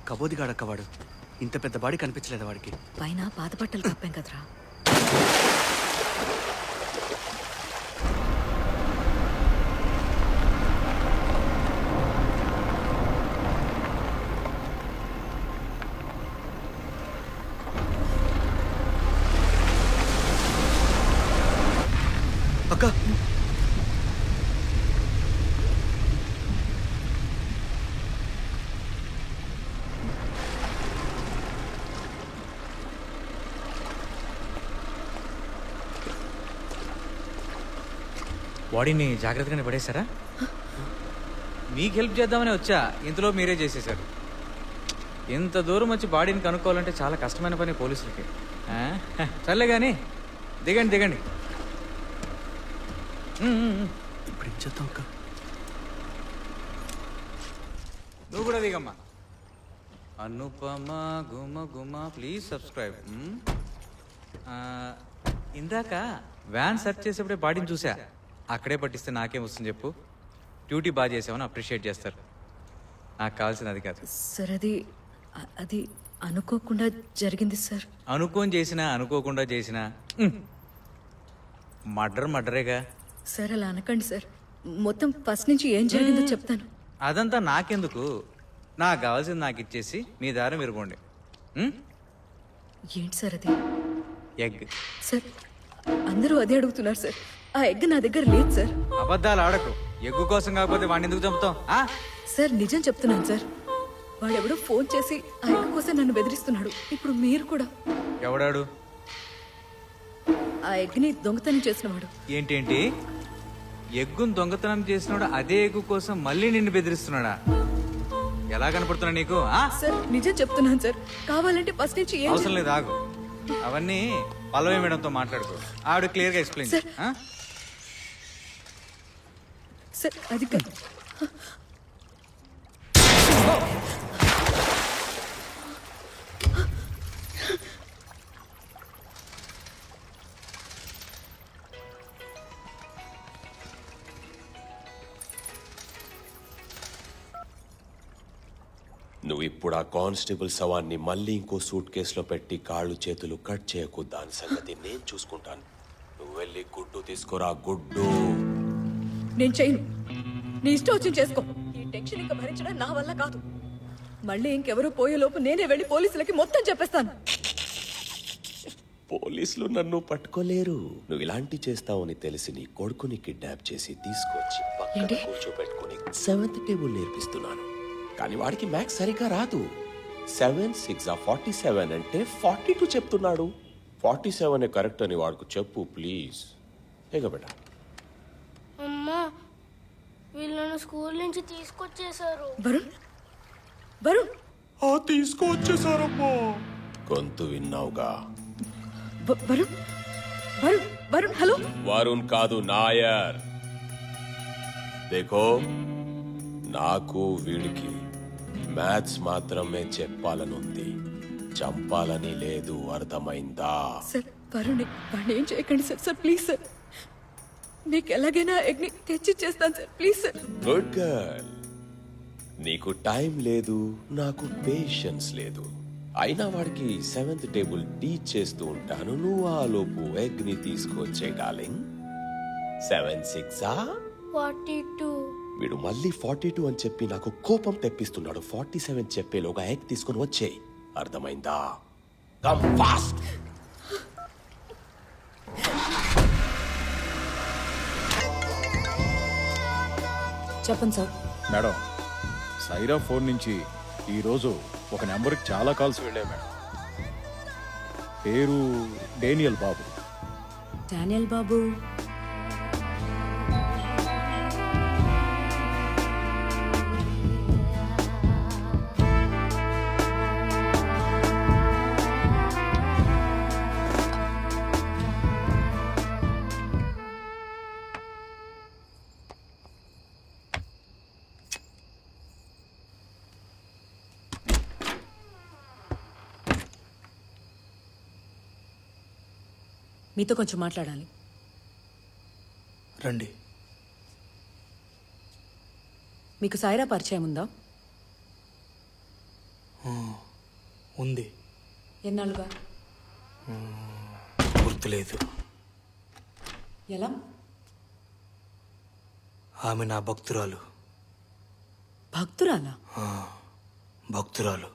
కబోది గాడక్క వాడు, ఇంత పెద్ద బాడీ కనిపించలేదు వాడికి. పైన పాత బట్టలు కప్పాం కదరా. అక్క బాడీని జాగ్రత్తగానే పడేశారా? మీకు హెల్ప్ చేద్దామని వచ్చా, ఇంతలో మీరే చేసేశారు. ఇంత దూరం వచ్చి బాడీని కనుక్కోవాలంటే చాలా కష్టమైన పని పోలీసులకి. సర్లే కానీ దిగండి దిగండి. ఇప్పుడు ఏం చేద్దాం అక్క? నువ్వు కూడా దిగమ్మా. అనుపమ గుమ గుమ ప్లీజ్ సబ్స్క్రైబ్. ఇందాక వ్యాన్ సెర్చ్ చేసేప్పుడే బాడీని చూసా, అక్కడే పట్టిస్తే నాకేం వస్తుంది చెప్పు? డ్యూటీ బాగా చేసామని అప్రిషియేట్ చేస్తారు. నాకు కావాల్సింది అది కాదు సార్. అది అనుకోకుండా జరిగింది సార్. అనుకోని చేసినా అనుకోకుండా చేసినా మర్డరేగా సార్. అలా అనకండి సార్, మొత్తం ఫస్ట్ నుంచి ఏం జరిగిందో చెప్తాను. అదంతా నాకెందుకు, నాకు కావాల్సింది నాకు ఇచ్చేసి మీ దారి మీరు పోండి. ఏంటి సార్ అది? ఎగ్. సార్ అందరూ అదే అడుగుతున్నారు సార్, ఆ ఎగ్ నా దగ్గర లేదు సార్. అబద్ధాలు ఆడకు, ఎగ్గు కోసం కాకపోతే వాడిని ఎందుకు చంపుతాం? సార్ నిజం చెప్తున్నాను సార్, వాడెవడో ఫోన్ చేసి ఆ ఎగ్ కోసం నన్ను బెదిరిస్తున్నాడు. ఇప్పుడు మీరు కూడా. ఎవడాడు? ఆ ఎగ్ని దొంగతనం చేసినవాడు. ఏంటేంటి? ఎగ్గును దొంగతనం చేసినాడు అదే ఎగ్గు కోసం మళ్ళీ నిన్ను బెదిరిస్తున్నాడా? ఎలా కనపడుతున్నా నీకు? సార్ నిజం చెప్తున్నాను సార్, కావాలంటే ఫస్ట్ నుంచి ఏం అవసరం లేదు, ఆగు. అవన్నీ పల్లవి మేడంతో మాట్లాడుకో, ఆవిడ క్లియర్ గా ఎక్స్ప్లెయిన్. సార్ అది కాదు. ఇప్పుడు ఆ కానిస్టేబుల్ శవాన్ని మళ్ళీ ఇంకో సూట్ కేసులో పెట్టి కాళ్ళు చేతులు కట్ చేయకు. దాని సంగతి నేను చూసుకుంటాను. నువ్వు వెళ్ళి గుడ్డు తీసుకురా. గుడ్డు నేను చేయను. నీ ఇష్టం వచ్చి చేసుకో. ఈ టెన్షన్ ఇంకా భరించడం నా వల్ల కాదు. మళ్ళీ ఇంకెవరూ పోయేలోపు నేనే వెళ్ళి పోలీసులకి మొత్తం చెప్పేస్తాను. పోలీసులు నన్ను పట్టుకోలేరు. నువ్వు ఇలాంటి చేస్తావని తెలిసి నీ కొడుకుని కిడ్నాప్ చేసి తీసుకొచ్చి పక్కన కూర్చోబెట్టుకుని 7th టేబుల్ నేర్పిస్తున్నాను. కానీ వాడికి మ్యాథ్స్ సరిగా రాదు. 7 6 47 అంటే 42 చెప్తున్నాడు. 47 కరెక్ట్ అని వాడికి చెప్పు ప్లీజ్. బేటా. అమ్మా వీళ్ళను స్కూల్ నుంచి తీసుకొచ్చేసారు. వరుణ్ తీసుకొచ్చేసారమ్మా. గొంతు విన్నావుగా. వరుణ్ హలో. వరుణ్ కాదు, నాయర్. దేఖో, నాకు వీడికి మ్యాథ్స్ మాత్రమే చెప్పాలనుంది, చంపాలని లేదు. అర్థమైందా? సార్ వరుణ్ వాడిని ఏం చేయకండి సార్. సార్ ప్లీజ్ సార్, మీకు ఎలాగైనా ఎగ్ని తెచ్చి చేస్తాను sir. Please sir. Good girl. నీకు టైం లేదు, నాకు పేషెన్స్ లేదు. అయినా వాడికి 7th టేబుల్ టీచ్ చేస్తూ ఉంటాను. నువ్వు ఆ లోపు ఎగ్ ని తీసుకొచ్చే డార్లింగ్. 7 6 42. వీడు మళ్ళీ 42 అని చెప్పి నాకు కోపం తెప్పిస్తున్నాడు. 47 చెప్పేలోగా ఎగ్ తీసుకొని వచ్చేయి. అర్థమైందా? Come fast. చెప్పండి సార్. మేడం, సైరా ఫోన్ నుంచి ఈరోజు ఒక నెంబర్కి చాలా కాల్స్ వెళ్ళాయి మేడం. పేరు డేనియల్ బాబు. డానియల్ బాబు మీతో కొంచెం మాట్లాడాలి. రండి. మీకు సైరా పరిచయం ఉందా? ఉంది. ఎన్నాళ్ళుగా? గుర్తులేదు. ఎలా? ఆమె నా భక్తురాలు. భక్తురాలా? భక్తురాలు.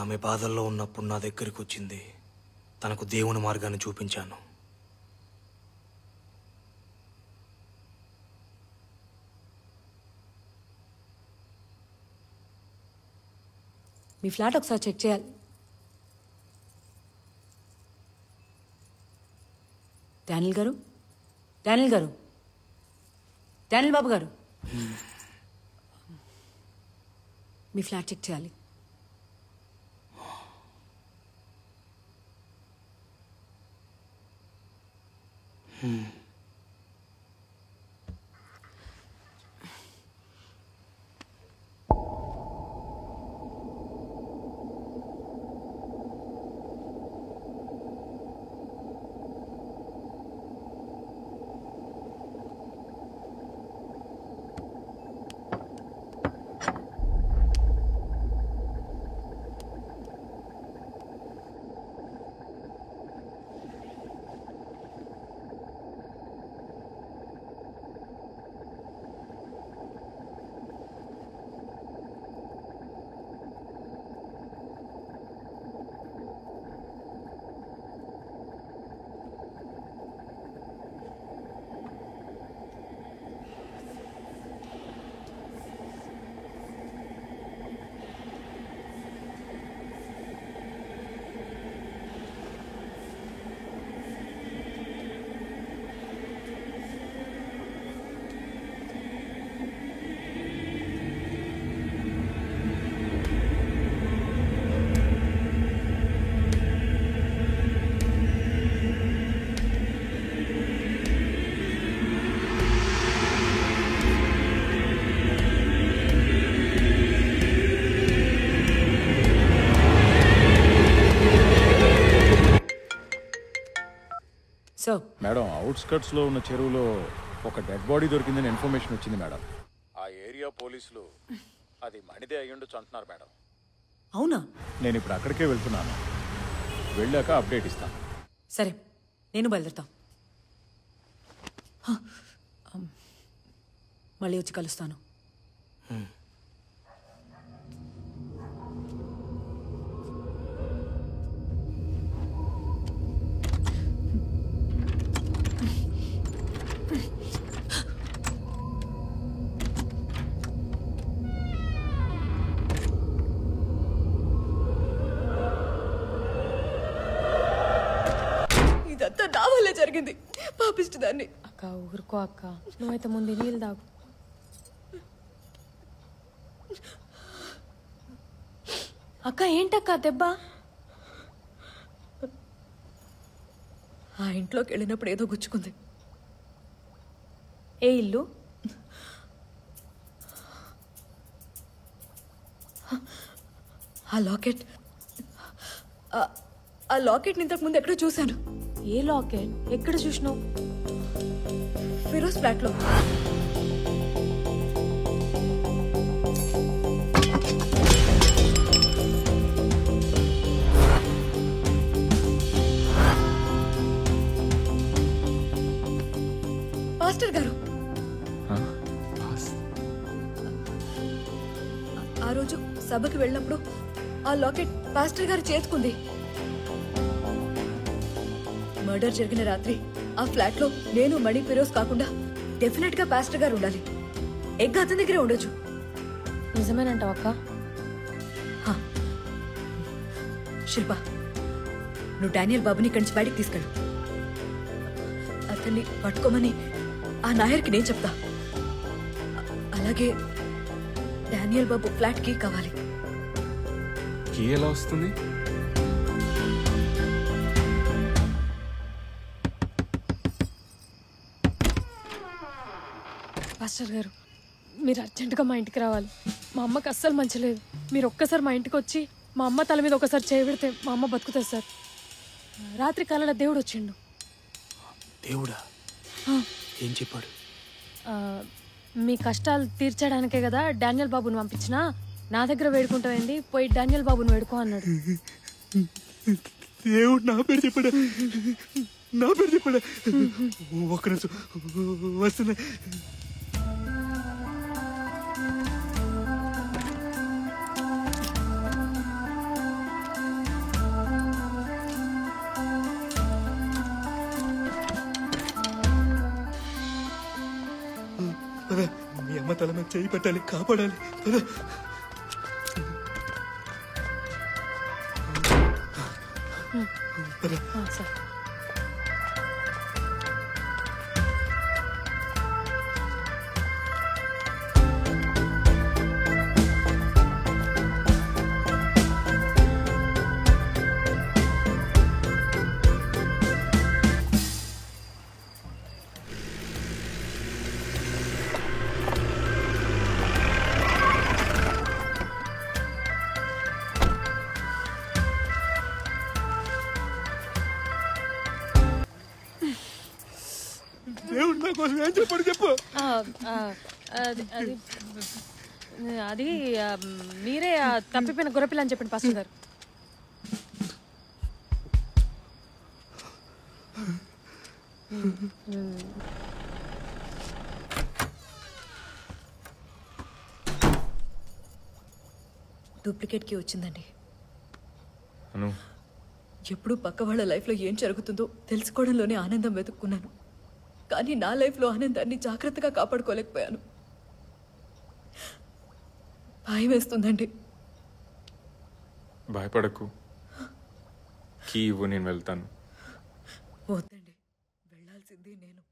ఆమె బాధల్లో ఉన్నప్పుడు నా దగ్గరికి వచ్చింది. తనకు దేవుని మార్గాన్ని చూపించాను. మీ ఫ్లాట్ ఒకసారి చెక్ చేయాలి. డానియల్ గారు, డానియల్ గారు, డానియల్ బాబు గారు, మీ ఫ్లాట్ చెక్ చేయాలి. మేడం, అవుట్స్కట్స్ లో ఉన్న చెరువులో ఒక డెడ్ బాడీ దొరికిందని ఇన్ఫర్మేషన్ వచ్చింది మేడం. ఆ ఏరియా పోలీసులు అది మణిదే అయ్యుండొచ్చు అంటున్నారు మేడం. అవునా? నేను ఇప్పుడు అక్కడికే వెళ్తున్నాను. వెళ్ళాక అప్డేట్ ఇస్తాను. సరే, నేను బయలుదేరుతాం. మళ్ళీ వచ్చి కలుస్తాను. ఇదంతా నా వల్లే జరిగింది. పాపిష్టి దాన్ని. అక్క ఊరుకో అక్క, నువ్వైతే ముందు నీళ్ళు తాగు. అక్క ఏంటక్క దెబ్బ? ఆ ఇంట్లోకి వెళ్ళినప్పుడు ఏదో గుచ్చుకుంది. ఏ ఇల్లు? ఆ లాకెట్ ఆ లాకెట్ ఇంతకు ముందు ఎక్కడో చూశాను. ఏ లాకెట్? ఎక్కడ చూసినావు? ఫిరోజ్ ఫ్లాట్ లో. మాస్టర్ గారు, ఆ రోజు సభకి వెళ్ళినప్పుడు ఆ లాకెట్ పాస్టర్ గారు చేతుకుంది. మర్డర్ జరిగిన రాత్రి ఆ ఫ్లాట్ లో నేను మణి ఫిరోజ్ కాకుండా డెఫినెట్ గా పాస్టర్ గారు ఉండాలి. ఎగ్ అతని దగ్గరే ఉండొచ్చు. నిజమేనంటావు అక్క? శిల్ప, నువ్వు డానియల్ బాబుని ఇక్కడి నుంచి బయటికి తీసుకెళ్ళు. అతన్ని పట్టుకోమని ఆ నాయర్కి నేను చెప్తా. అలాగే డానియల్ బాబు ఫ్లాట్ కీ కావాలి. కీ ఎలా వస్తుంది? పాస్టర్ గారు, మీరు అర్జెంటుగా మా ఇంటికి రావాలి. మా అమ్మకి అస్సలు మంచిలేదు. మీరు ఒక్కసారి మా ఇంటికి వచ్చి మా అమ్మ తల మీద ఒకసారి చేయబెడితే మా అమ్మ బతుకుతుంది సార్. రాత్రి కాలంలో దేవుడు వచ్చిండు. దేవుడా? ఏం చెప్పాడు? మీ కష్టాలు తీర్చడానికే కదా డానియల్ బాబుని పంపించినా, నా దగ్గర వేడుకుంటావేంది, పోయి డానియల్ బాబుని వేడుకో అన్నాడు. దేవుడు నా పేరు చెప్పాడా? నా పేరు చెప్పాడా? ఒక్క నిమిషం వస్తున్నా. పద, మీ అమ్మ తల మీద చేయి పెట్టాలి, కాపాడాలి. పద. సార్ దేవుడు నా కోసం ఏం చెప్పాడు చెప్పు. అది మీరే తప్పిపోయిన గొర్రెపిల్ల అని చెప్పండి పాస్టర్ గారు. డూప్లికేట్ కి వచ్చిందండి. అను, ఎప్పుడు పక్క వాళ్ళ లైఫ్లో ఏం జరుగుతుందో తెలుసుకోవడంలోనే ఆనందం వెతుక్కున్నాను. కానీ నా లైఫ్లో ఆనందాన్ని జాగ్రత్తగా కాపాడుకోలేకపోయాను. భయం వేస్తుందండి. భయపడకు, కీ ఇవ్వు, నేను వెళ్తాను. వద్దండి, వెళ్ళాల్సింది నేను.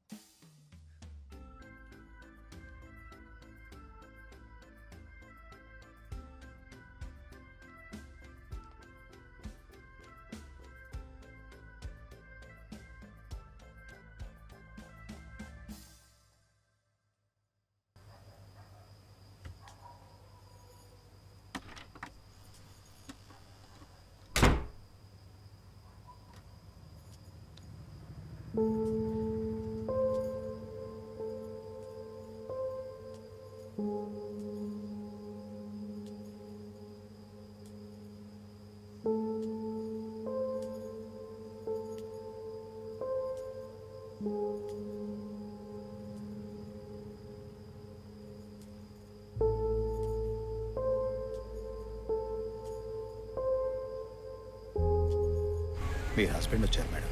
మీ హస్బెండ్ వచ్చారు మేడం.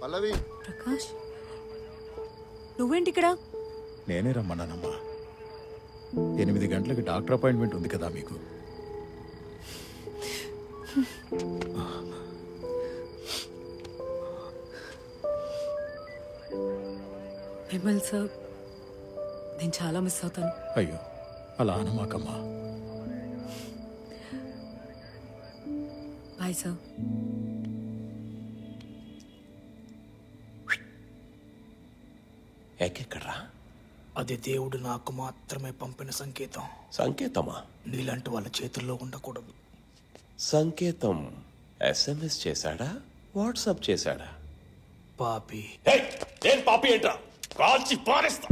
పల్లవి ప్రకాష్ నువ్వేంటి ఇక్కడ? నేనే రమ్మన్నానమ్మా. 8 గంటలకి డాక్టర్ అపాయింట్మెంట్ ఉంది కదా మీకు. విమల్ సార్, నేను చాలా మిస్ అవుతాను. అయ్యో అలా అనమాకమ్మా. Bye sir. ఎక్కడ్రా? అది దేవుడు నాకు మాత్రమే పంపిన సంకేతం. సంకేతమా? నీలాంటి వాళ్ళ చేతుల్లో ఉండకూడదు. సంకేతం SMS చేశాడా, వాట్సాప్ చేశాడా? పాపి. ఏం పాపి ఏంట్రా? కాల్చి పారేస్తా.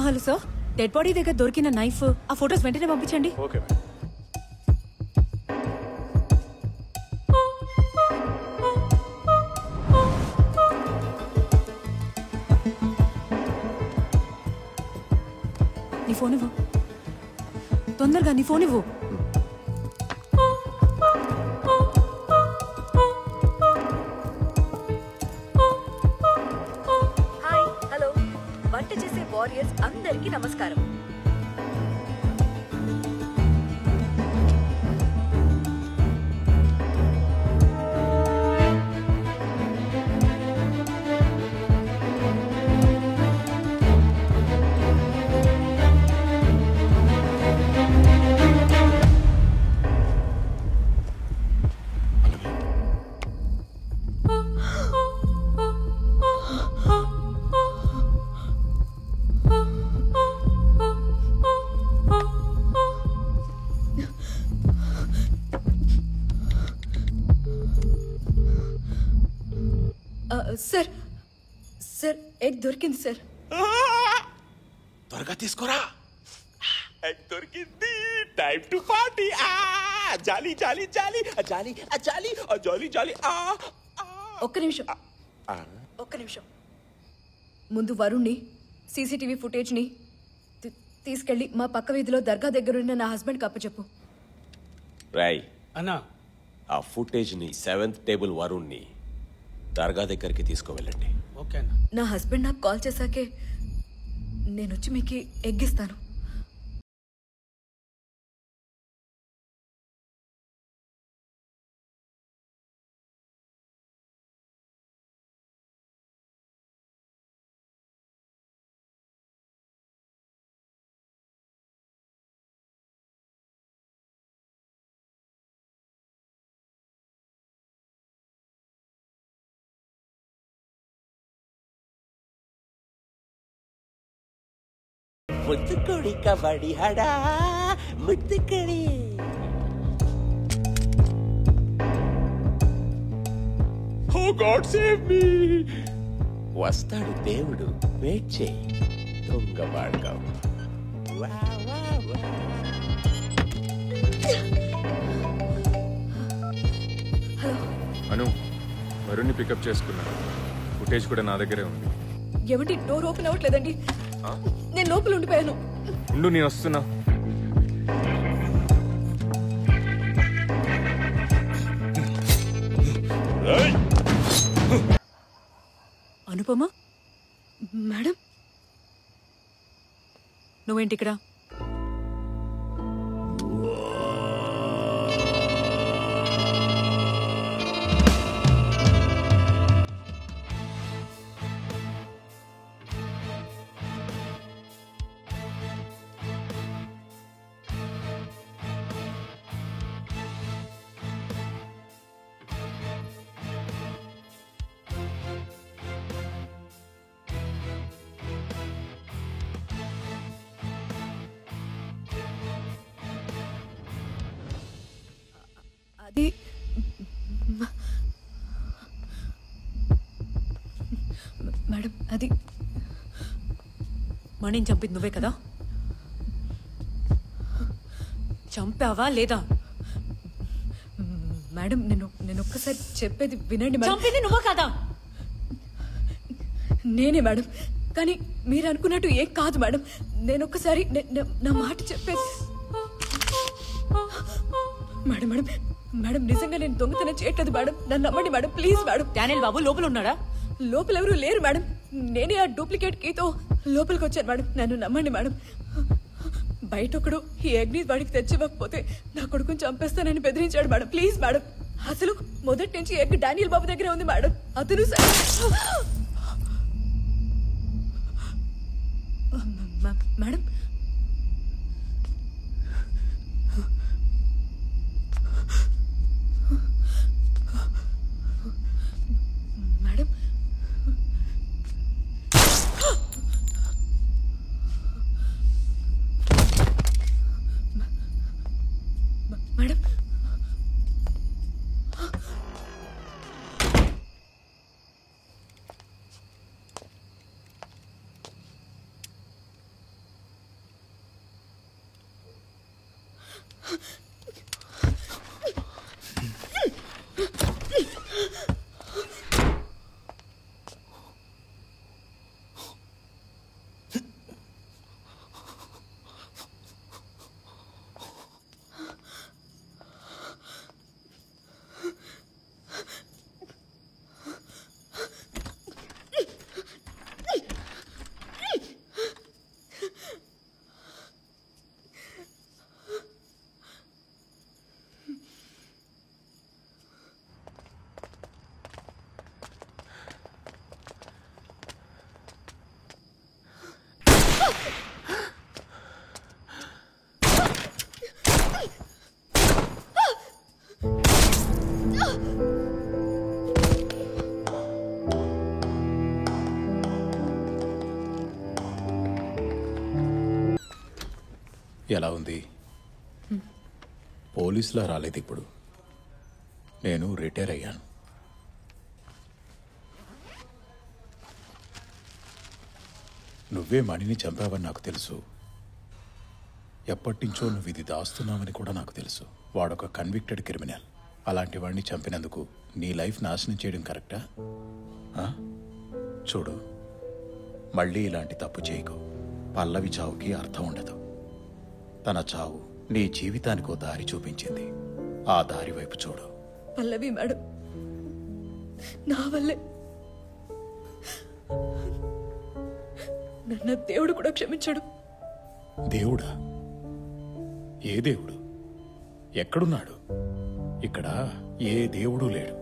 హలో సార్, డెడ్ బాడీ దగ్గర దొరికిన నైఫ్, ఆ ఫొటోస్ వెంటనే పంపించండి. Okay madam. నీ ఫోన్ ఇవ్వు, తొందరగా నీ ఫోన్ ఇవ్వు. Hi, hello. వంట చేసే వారియర్స్ అందరికీ నమస్కారం. సార్, సార్ ఎగ్ దొరికింది సార్. త్వరగా తీసుకోరా. ఎగ్ దొరికింది. Time to party. జాలి జాలి జాలి జాలి జాలి జాలి జాలి. ఒక్క నిమిషం, ఒక్క నిమిషం. ముందు వరుణ్ణి, CCTV ఫుటేజ్ని తీసుకెళ్ళి మా పక్క వీధిలో దర్గా దగ్గరున్న నా హస్బెండ్కి అప్పచెప్పు. రాయ్ అన్నా, ఆ ఫుటేజ్ని 7th టేబుల్ వరుణ్ణి దర్గా దగ్గరికి తీసుకువెళ్ళండి. ఓకే అన్న. నా హస్బెండ్ నాకు కాల్ చేశాకే నేను వచ్చి మీకు ఎగ్గిస్తాను. ముద్దుకోడి కబడ్డీ హడా ముద్దుకోడి. ఓ గాడ్ సేవ్ మీ. వస్తాడు దేవుడు, వెయిట్ చేయి. దొంగ బాడకావు. అను, వరుణ్ణి పికప్ చేసుకున్నాను. ఫుటేజ్ కూడా నా దగ్గరే ఉంది. ఏమండి, డోర్ ఓపెన్ అవ్వట్లేదండి. నేను లోపల ఉండిపోయాను. ఉండు, నేను వస్తున్నా. అనుపమ మేడం, నువ్వేంటి ఇక్కడ? అది మేడం, అది మణిని చంపింది నువ్వే కదా? చంపావా లేదా? మేడం నేను ఒక్కసారి చెప్పేది వినండి మేడం. చంపింది నువ్వా కదా? నేనే మేడం, కానీ మీరు అనుకున్నట్టు ఏం కాదు మేడం. నేను ఒక్కసారి నా మాట చెప్పేది మేడం. మేడం మేడం నిజంగా నేను దొంగతనం చేయట్లేదు మేడం. నన్ను నమ్మండి మేడం, ప్లీజ్ మేడం. డానియల్ బాబు లోపల ఉన్నాడా? లోపల ఎవరు లేరు మేడం. నేనే ఆ డూప్లికేట్ కీతో లోపలికి వచ్చాను మేడం. నన్ను నమ్మండి మేడం. బయట ఒకడు ఈ అగ్ని వాడికి తెచ్చివ్వకపోతే నా కొడుకుని చంపేస్తానని బెదిరించాడు మేడం. ప్లీజ్ మేడం, అసలు మొదటి నుంచి ఎగ్ డానియల్ బాబు దగ్గరే ఉంది మేడం. అతను మేడం మేడం మేడం ఎలా ఉంది? పోలీసులా రాలేదు. ఇప్పుడు నేను రిటైర్ అయ్యాను. నువ్వే మణిని చంపావని నాకు తెలుసు. ఎప్పటినుంచో నువ్వు ఇది దాస్తున్నావని కూడా నాకు తెలుసు. వాడొక కన్విక్టెడ్ క్రిమినల్. అలాంటి వాడిని చంపినందుకు నీ లైఫ్ నాశనం చేయడం కరెక్టా? చూడు, మళ్ళీ ఇలాంటి తప్పు చేయకు. పల్లవి చావుకి అర్థం ఉండదు. తన చావు నీ జీవితానికి ఓ దారి చూపించింది. ఆ దారి వైపు చూడు. పల్లవి మేడం నా వల్లే నన్ను దేవుడు కూడా క్షమించాడు. దేవుడా? ఏ దేవుడు? ఎక్కడున్నాడు? ఇక్కడ ఏ దేవుడు లేడు.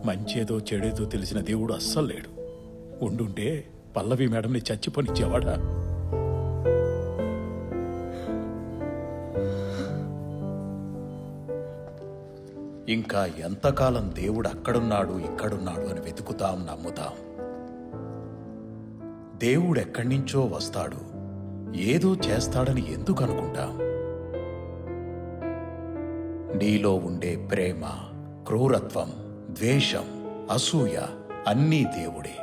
మంచేదో చెడేదో తెలిసిన దేవుడు అస్సలు లేడు. ఉండుంటే పల్లవి మేడంని చచ్చిపోనిచ్చేవాడా? ఇంకా ఎంతకాలం దేవుడు అక్కడున్నాడు ఇక్కడున్నాడు అని వెతుకుతాం, నమ్ముతాం. దేవుడు ఎక్కడి నుంచో వస్తాడు, ఏదో చేస్తాడని ఎందుకు అనుకుంటాం? నీలో ఉండే ప్రేమ, క్రూరత్వం, ద్వేషం, అసూయ అన్నీ దేవుడే.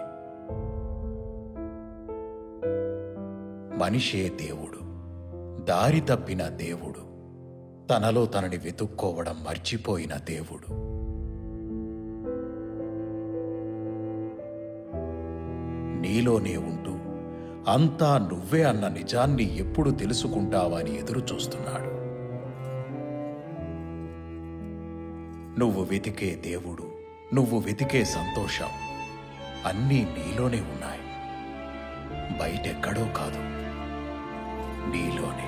మనిషే దేవుడు, దారి తప్పిన దేవుడు, తనలో తనని వెతుక్కోవడం మర్చిపోయిన దేవుడు. నీలోనే ఉంటూ అంతా నువ్వే అన్న నిజాన్ని ఎప్పుడు తెలుసుకుంటావని ఎదురు చూస్తున్నాడు. నువ్వు వెతికే దేవుడు, నువ్వు వెతికే సంతోషం అన్నీ నీలోనే ఉన్నాయి. బయటెక్కడో కాదు, నీలోనే.